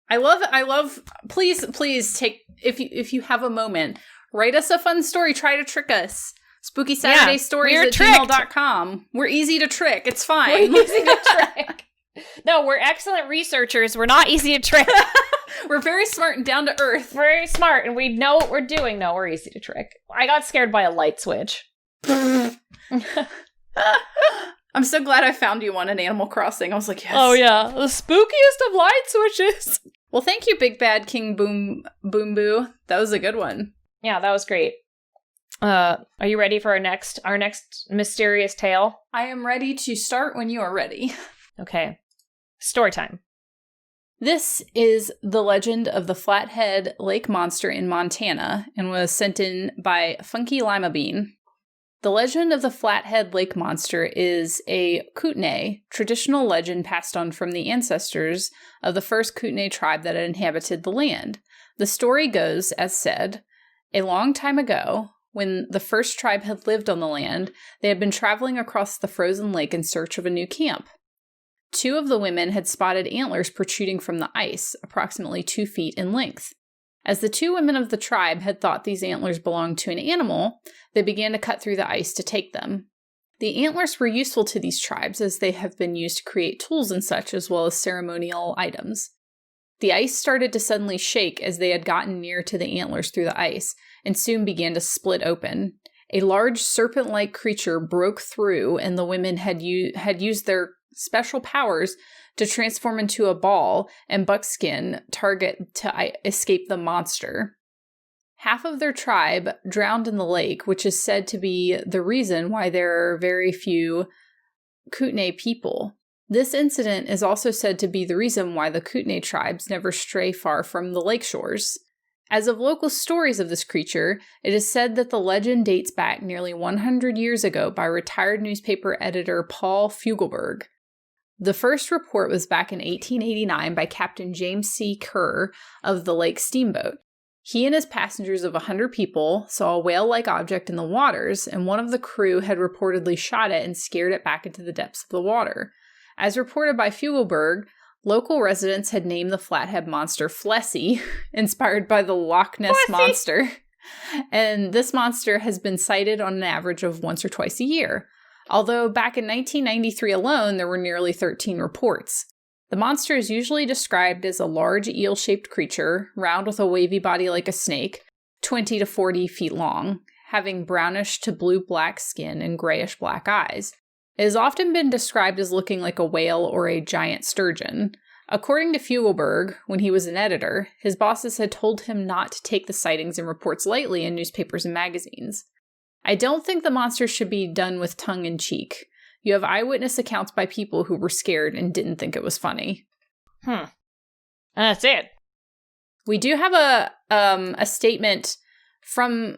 I love, please take, if you have a moment, write us a fun story, try to trick us. SpookySaturdayStories@gmail.com. We're easy to trick, it's fine. We're easy to trick. No, we're excellent researchers, we're not easy to trick. We're very smart and down to earth. Very smart, and we know what we're doing. No, we're easy to trick. I got scared by a light switch. I'm so glad I found you on an Animal Crossing. I was like, yes. Oh yeah, the spookiest of light switches. Well, thank you, Big Bad King Boom Boo. That was a good one. Yeah, that was great. Are you ready for our next mysterious tale? I am ready to start when you are ready. Okay. Story time. This is the legend of the Flathead Lake Monster in Montana and was sent in by Funky Lima Bean. The legend of the Flathead Lake Monster is a Kootenai, traditional legend passed on from the ancestors of the first Kootenai tribe that had inhabited the land. The story goes, as said, a long time ago, when the first tribe had lived on the land, they had been traveling across the frozen lake in search of a new camp. 2 of the women had spotted antlers protruding from the ice, approximately 2 feet in length. As the 2 women of the tribe had thought these antlers belonged to an animal, they began to cut through the ice to take them. The antlers were useful to these tribes as they have been used to create tools and such, as well as ceremonial items. The ice started to suddenly shake as they had gotten near to the antlers through the ice, and soon began to split open. A large serpent-like creature broke through, and the women had used their special powers to transform into a ball and buckskin target to escape the monster. Half of their tribe drowned in the lake, which is said to be the reason why there are very few Kootenai people. This incident is also said to be the reason why the Kootenai tribes never stray far from the lake shores. As of local stories of this creature, it is said that the legend dates back nearly 100 years ago by retired newspaper editor Paul Fugelberg. The first report was back in 1889 by Captain James C. Kerr of the Lake Steamboat. He and his passengers of 100 people saw a whale-like object in the waters, and one of the crew had reportedly shot it and scared it back into the depths of the water. As reported by Fugelberg, local residents had named the Flathead Monster Flessie, inspired by the Loch Ness Monster. And this monster has been sighted on an average of once or twice a year. Although back in 1993 alone, there were nearly 13 reports. The monster is usually described as a large eel-shaped creature, round with a wavy body like a snake, 20 to 40 feet long, having brownish to blue-black skin and grayish-black eyes. It has often been described as looking like a whale or a giant sturgeon. According to Fugelberg, when he was an editor, his bosses had told him not to take the sightings and reports lightly in newspapers and magazines. I don't think the monster should be done with tongue-in-cheek. You have eyewitness accounts by people who were scared and didn't think it was funny. And that's it. We do have a statement from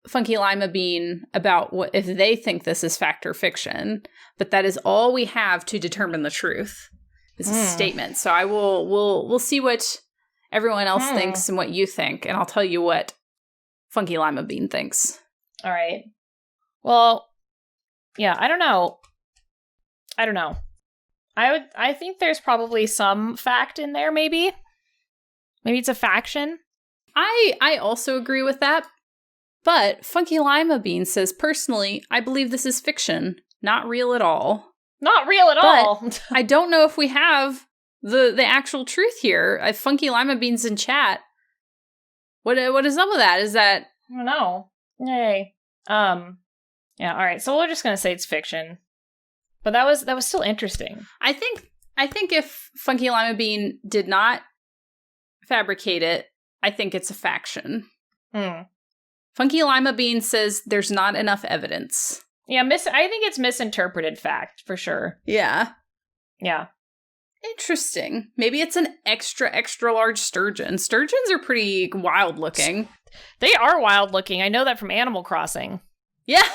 Funky Lima Bean about what if they think this is fact or fiction, but that is all we have to determine the truth. It's a statement. So we'll see what everyone else thinks and what you think, and I'll tell you what Funky Lima Bean thinks. All right. Well, yeah, I don't know. I think there's probably some fact in there, maybe. Maybe it's a faction. I also agree with that. But Funky Lima Bean says, personally, I believe this is fiction, not real at all. Not real at all. I don't know if we have the actual truth here. Funky Lima Beans in chat. What is up with that? Is that... I don't know. Yay. Yeah, alright, so we're just gonna say it's fiction. But that was still interesting. I think if Funky Lima Bean did not fabricate it, I think it's a faction. Funky Lima Bean says there's not enough evidence. Yeah, I think it's misinterpreted fact, for sure. Yeah. Yeah. Interesting. Maybe it's an extra large sturgeon. Sturgeons are pretty wild looking. They are wild looking. I know that from Animal Crossing. Yeah.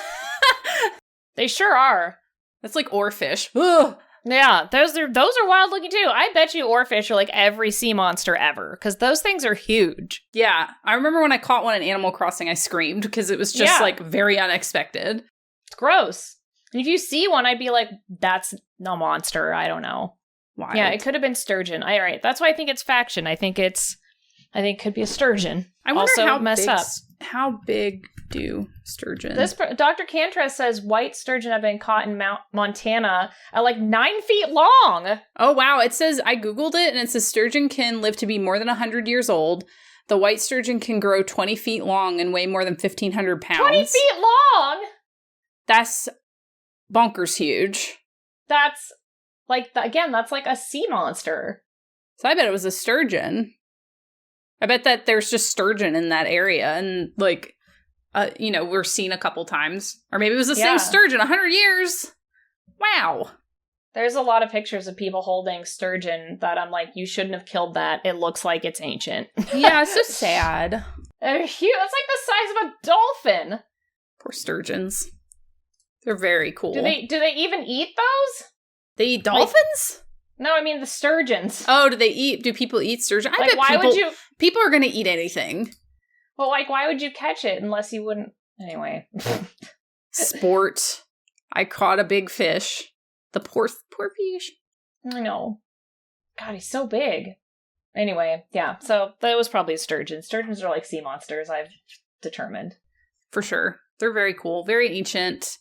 They sure are. That's like oarfish. Ugh. Yeah, those are wild looking too. I bet you oarfish are like every sea monster ever, because those things are huge. Yeah, I remember when I caught one in Animal Crossing, I screamed because it was just like very unexpected. It's gross. And if you see one, I'd be like, that's no monster. I don't know. Wild. Yeah, it could have been sturgeon. All right, that's why I think it's faction. I think it could be a sturgeon. I wonder also how big do sturgeon? This Dr. Cantress says white sturgeon have been caught in Montana at like 9 feet long. Oh, wow. It says, I Googled it, and it says sturgeon can live to be more than 100 years old. The white sturgeon can grow 20 feet long and weigh more than 1,500 pounds. 20 feet long? That's bonkers huge. That's like, again, that's like a sea monster. So I bet it was a sturgeon. I bet that there's just sturgeon in that area, and like, we're seen a couple times. Or maybe it was the same sturgeon 100 years. Wow. There's a lot of pictures of people holding sturgeon that I'm like, you shouldn't have killed that. It looks like it's ancient. Yeah, it's so sad. They're huge. It's like the size of a dolphin. Poor sturgeons. They're very cool. Do they even eat those? They eat dolphins? No, I mean the sturgeons. Oh, do people eat sturgeon? I bet people are going to eat anything. Well, like, why would you catch it unless you wouldn't? Anyway. Sport. I caught a big fish. The poor fish. I know. God, he's so big. Anyway, yeah. So that was probably a sturgeon. Sturgeons are like sea monsters, I've determined. For sure. They're very cool. Very ancient.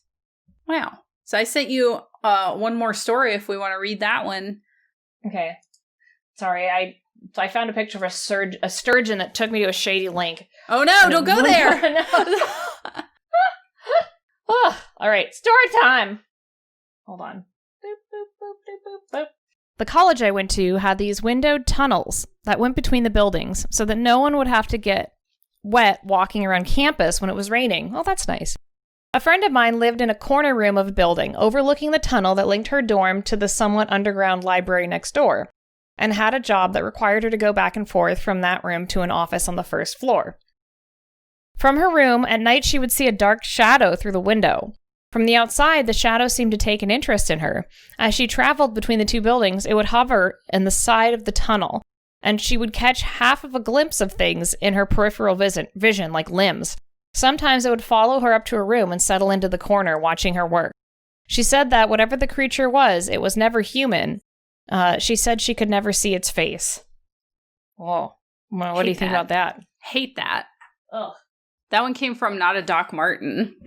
Wow. So I sent you one more story if we want to read that one. Okay. Sorry, I found a picture of a sturgeon that took me to a shady link. Oh no, don't go there! All right, story time! Hold on. Boop, boop, boop, boop, boop, boop. The college I went to had these windowed tunnels that went between the buildings so that no one would have to get wet walking around campus when it was raining. Oh, that's nice. A friend of mine lived in a corner room of a building overlooking the tunnel that linked her dorm to the somewhat underground library next door, and had a job that required her to go back and forth from that room to an office on the first floor. From her room, at night she would see a dark shadow through the window. From the outside, the shadow seemed to take an interest in her. As she traveled between the two buildings, it would hover in the side of the tunnel, and she would catch half of a glimpse of things in her peripheral vision, like limbs. Sometimes it would follow her up to her room and settle into the corner, watching her work. She said that whatever the creature was, it was never human. She said she could never see its face. Whoa. Well, what do you think about that? Hate that. Ugh. That one came from Not a Doc Martin.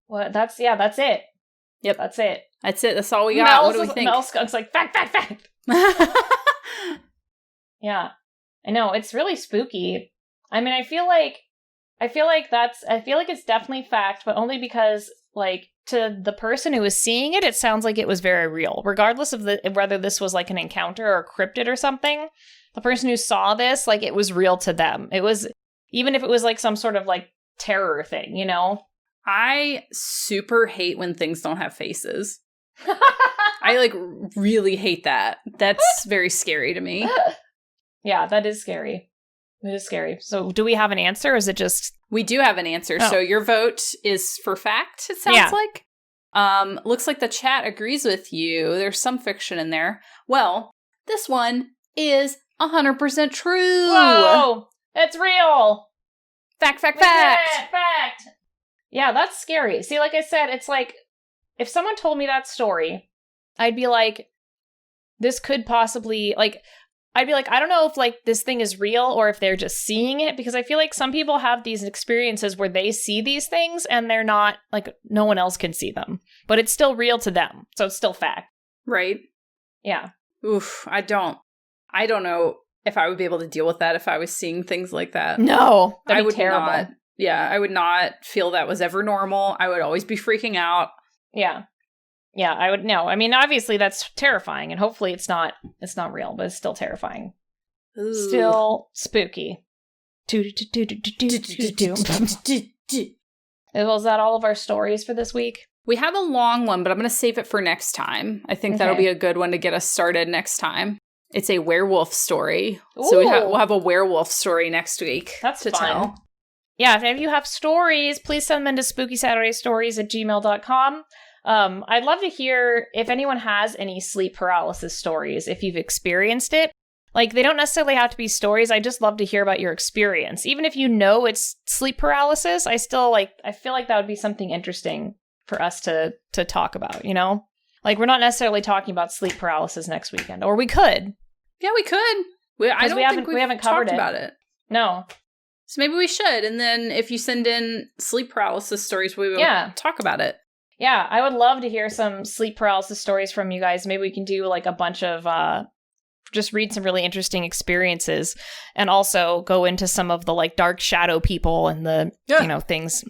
Well, that's it. Yep, that's it. That's it. That's all we got. What do we think? Mel Skunk's like, fact. Yeah. I know, it's really spooky. I mean, I feel like it's definitely fact, but only because, like, to the person who was seeing it, it sounds like it was very real. Regardless of whether this was like an encounter or a cryptid or something, the person who saw this, like, it was real to them. It was, even if it was like some sort of like terror thing, you know? I super hate when things don't have faces. I like really hate that. That's very scary to me. Yeah, that is scary. It is scary. So do we have an answer, or is it just... We do have an answer. Oh. So your vote is for fact, it sounds like. Looks like the chat agrees with you. There's some fiction in there. Well, this one is 100% true. Whoa! It's real! Fact. Yeah, that's scary. See, like I said, it's like, if someone told me that story, I'd be like, this could possibly, like... I'd be like, I don't know if, like, this thing is real or if they're just seeing it, because I feel like some people have these experiences where they see these things and they're not, like, no one else can see them. But it's still real to them, so it's still fact. Right. Yeah. Oof, I don't I don't know if I would be able to deal with that if I was seeing things like that. No, that'd I be would terrible. not. Yeah, I would not feel that was ever normal. I would always be freaking out. Yeah. Yeah, I would no. I mean, obviously that's terrifying, and hopefully it's not real, but it's still terrifying. Ooh. Still spooky. Was that all of our stories for this week? We have a long one, but I'm going to save it for next time. I think that'll be a good one to get us started next time. It's a werewolf story. Ooh. So we'll have a werewolf story next week. That's to fun. Tell. Yeah, if you have stories, please send them to spookysaturdaystories@gmail.com. I'd love to hear if anyone has any sleep paralysis stories, if you've experienced it. Like, they don't necessarily have to be stories. I just love to hear about your experience. Even if you know it's sleep paralysis, I feel like that would be something interesting for us to talk about, you know? Like, we're not necessarily talking about sleep paralysis next weekend, or we could. Yeah, we could. I don't think we haven't covered about it. No. So maybe we should. And then if you send in sleep paralysis stories, we will talk about it. Yeah, I would love to hear some sleep paralysis stories from you guys. Maybe we can do like a bunch of, just read some really interesting experiences, and also go into some of the like dark shadow people and the, you know, things.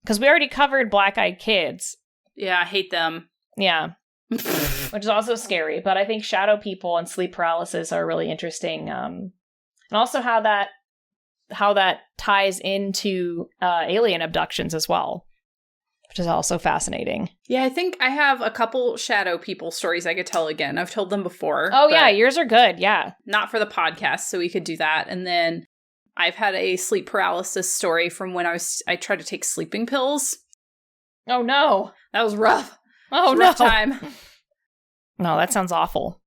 Because we already covered black-eyed kids. Yeah, I hate them. Yeah. Which is also scary. But I think shadow people and sleep paralysis are really interesting. And also how that ties into alien abductions as well, which is also fascinating. Yeah, I think I have a couple shadow people stories I could tell again. I've told them before. Oh, yeah, yours are good, yeah. Not for the podcast, so we could do that. And then I've had a sleep paralysis story from when I tried to take sleeping pills. Oh, no. That was rough. Oh, no. Rough time. No, that sounds awful.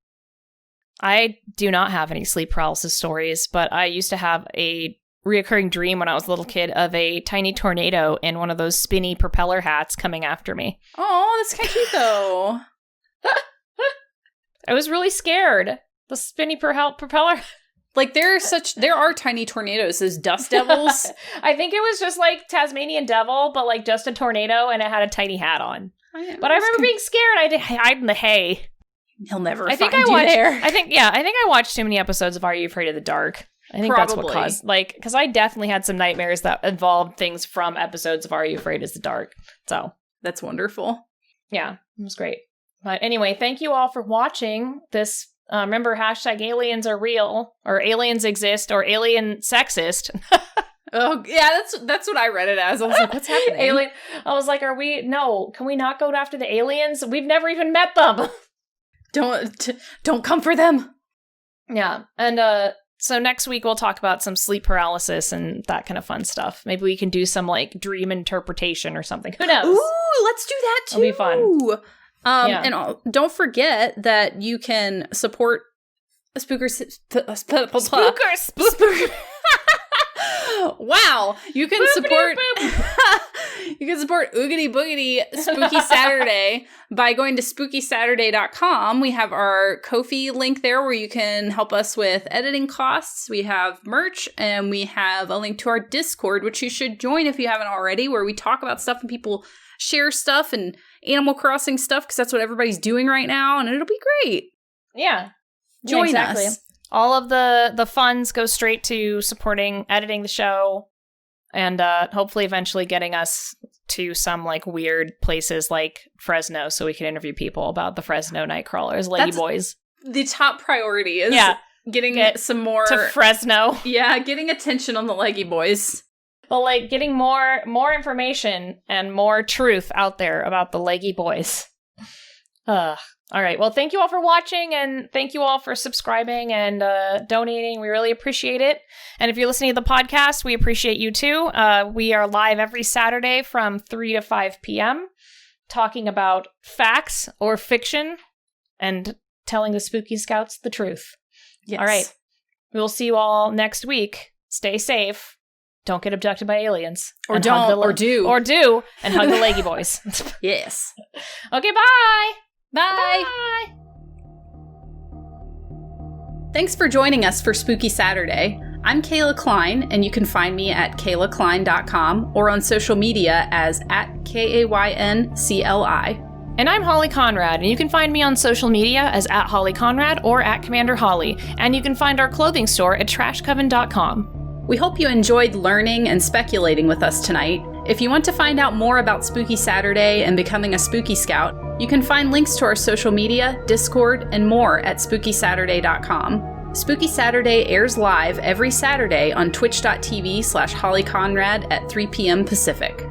I do not have any sleep paralysis stories, but I used to have a reoccurring dream when I was a little kid of a tiny tornado in one of those spinny propeller hats coming after me. Oh, that's kind of cute, though. I was really scared. The spinny propeller. Like, there are tiny tornadoes, those dust devils. I think it was just like Tasmanian devil, but like just a tornado, and it had a tiny hat on. But I remember being scared. I did hide in the hay. He'll never I find you there. I think I watched too many episodes of Are You Afraid of the Dark? I think that's what caused, like, because I definitely had some nightmares that involved things from episodes of Are You Afraid of the Dark? So. That's wonderful. Yeah, it was great. But anyway, thank you all for watching this. Remember, #aliens are real, or aliens exist, or alien sexist. Oh, yeah, that's what I read it as. I was like, what's happening? I was like, can we not go after the aliens? We've never even met them. Don't come for them. Yeah, and so next week we'll talk about some sleep paralysis and that kind of fun stuff. Maybe we can do some like dream interpretation or something. Who knows? Ooh, let's do that too. It'll be fun. And don't forget that you can support Spookers. Wow, you can support. You can support Oogity Boogity Spooky Saturday by going to spookysaturday.com. We have our Ko-fi link there where you can help us with editing costs. We have merch, and we have a link to our Discord, which you should join if you haven't already, where we talk about stuff and people share stuff and Animal Crossing stuff, because that's what everybody's doing right now, and it'll be great. Yeah. Join us. All of the funds go straight to supporting editing the show, and hopefully eventually getting us to some like weird places like Fresno so we can interview people about the Fresno Nightcrawlers, Leggy Boys. The top priority is getting some more to Fresno. Yeah, getting attention on the Leggy Boys. Well, like getting more information and more truth out there about the Leggy Boys. All right. Well, thank you all for watching, and thank you all for subscribing and donating. We really appreciate it. And if you're listening to the podcast, we appreciate you too. We are live every Saturday from 3 to 5 p.m. talking about facts or fiction and telling the Spooky Scouts the truth. Yes. All right. We will see you all next week. Stay safe. Don't get abducted by aliens. Or don't. Or do. Or do. And hug the Leggy Boys. Yes. Okay, bye. Bye. Bye. Thanks for joining us for Spooky Saturday. I'm Kayla Klein, and you can find me at kaylaklein.com or on social media as @KAYNCLI. And I'm Holly Conrad, and you can find me on social media as @HollyConrad or @CommanderHolly, and you can find our clothing store at trashcoven.com. We hope you enjoyed learning and speculating with us tonight. If you want to find out more about Spooky Saturday and becoming a Spooky Scout, you can find links to our social media, Discord, and more at spookysaturday.com. Spooky Saturday airs live every Saturday on twitch.tv/HollyConrad at 3 p.m. Pacific.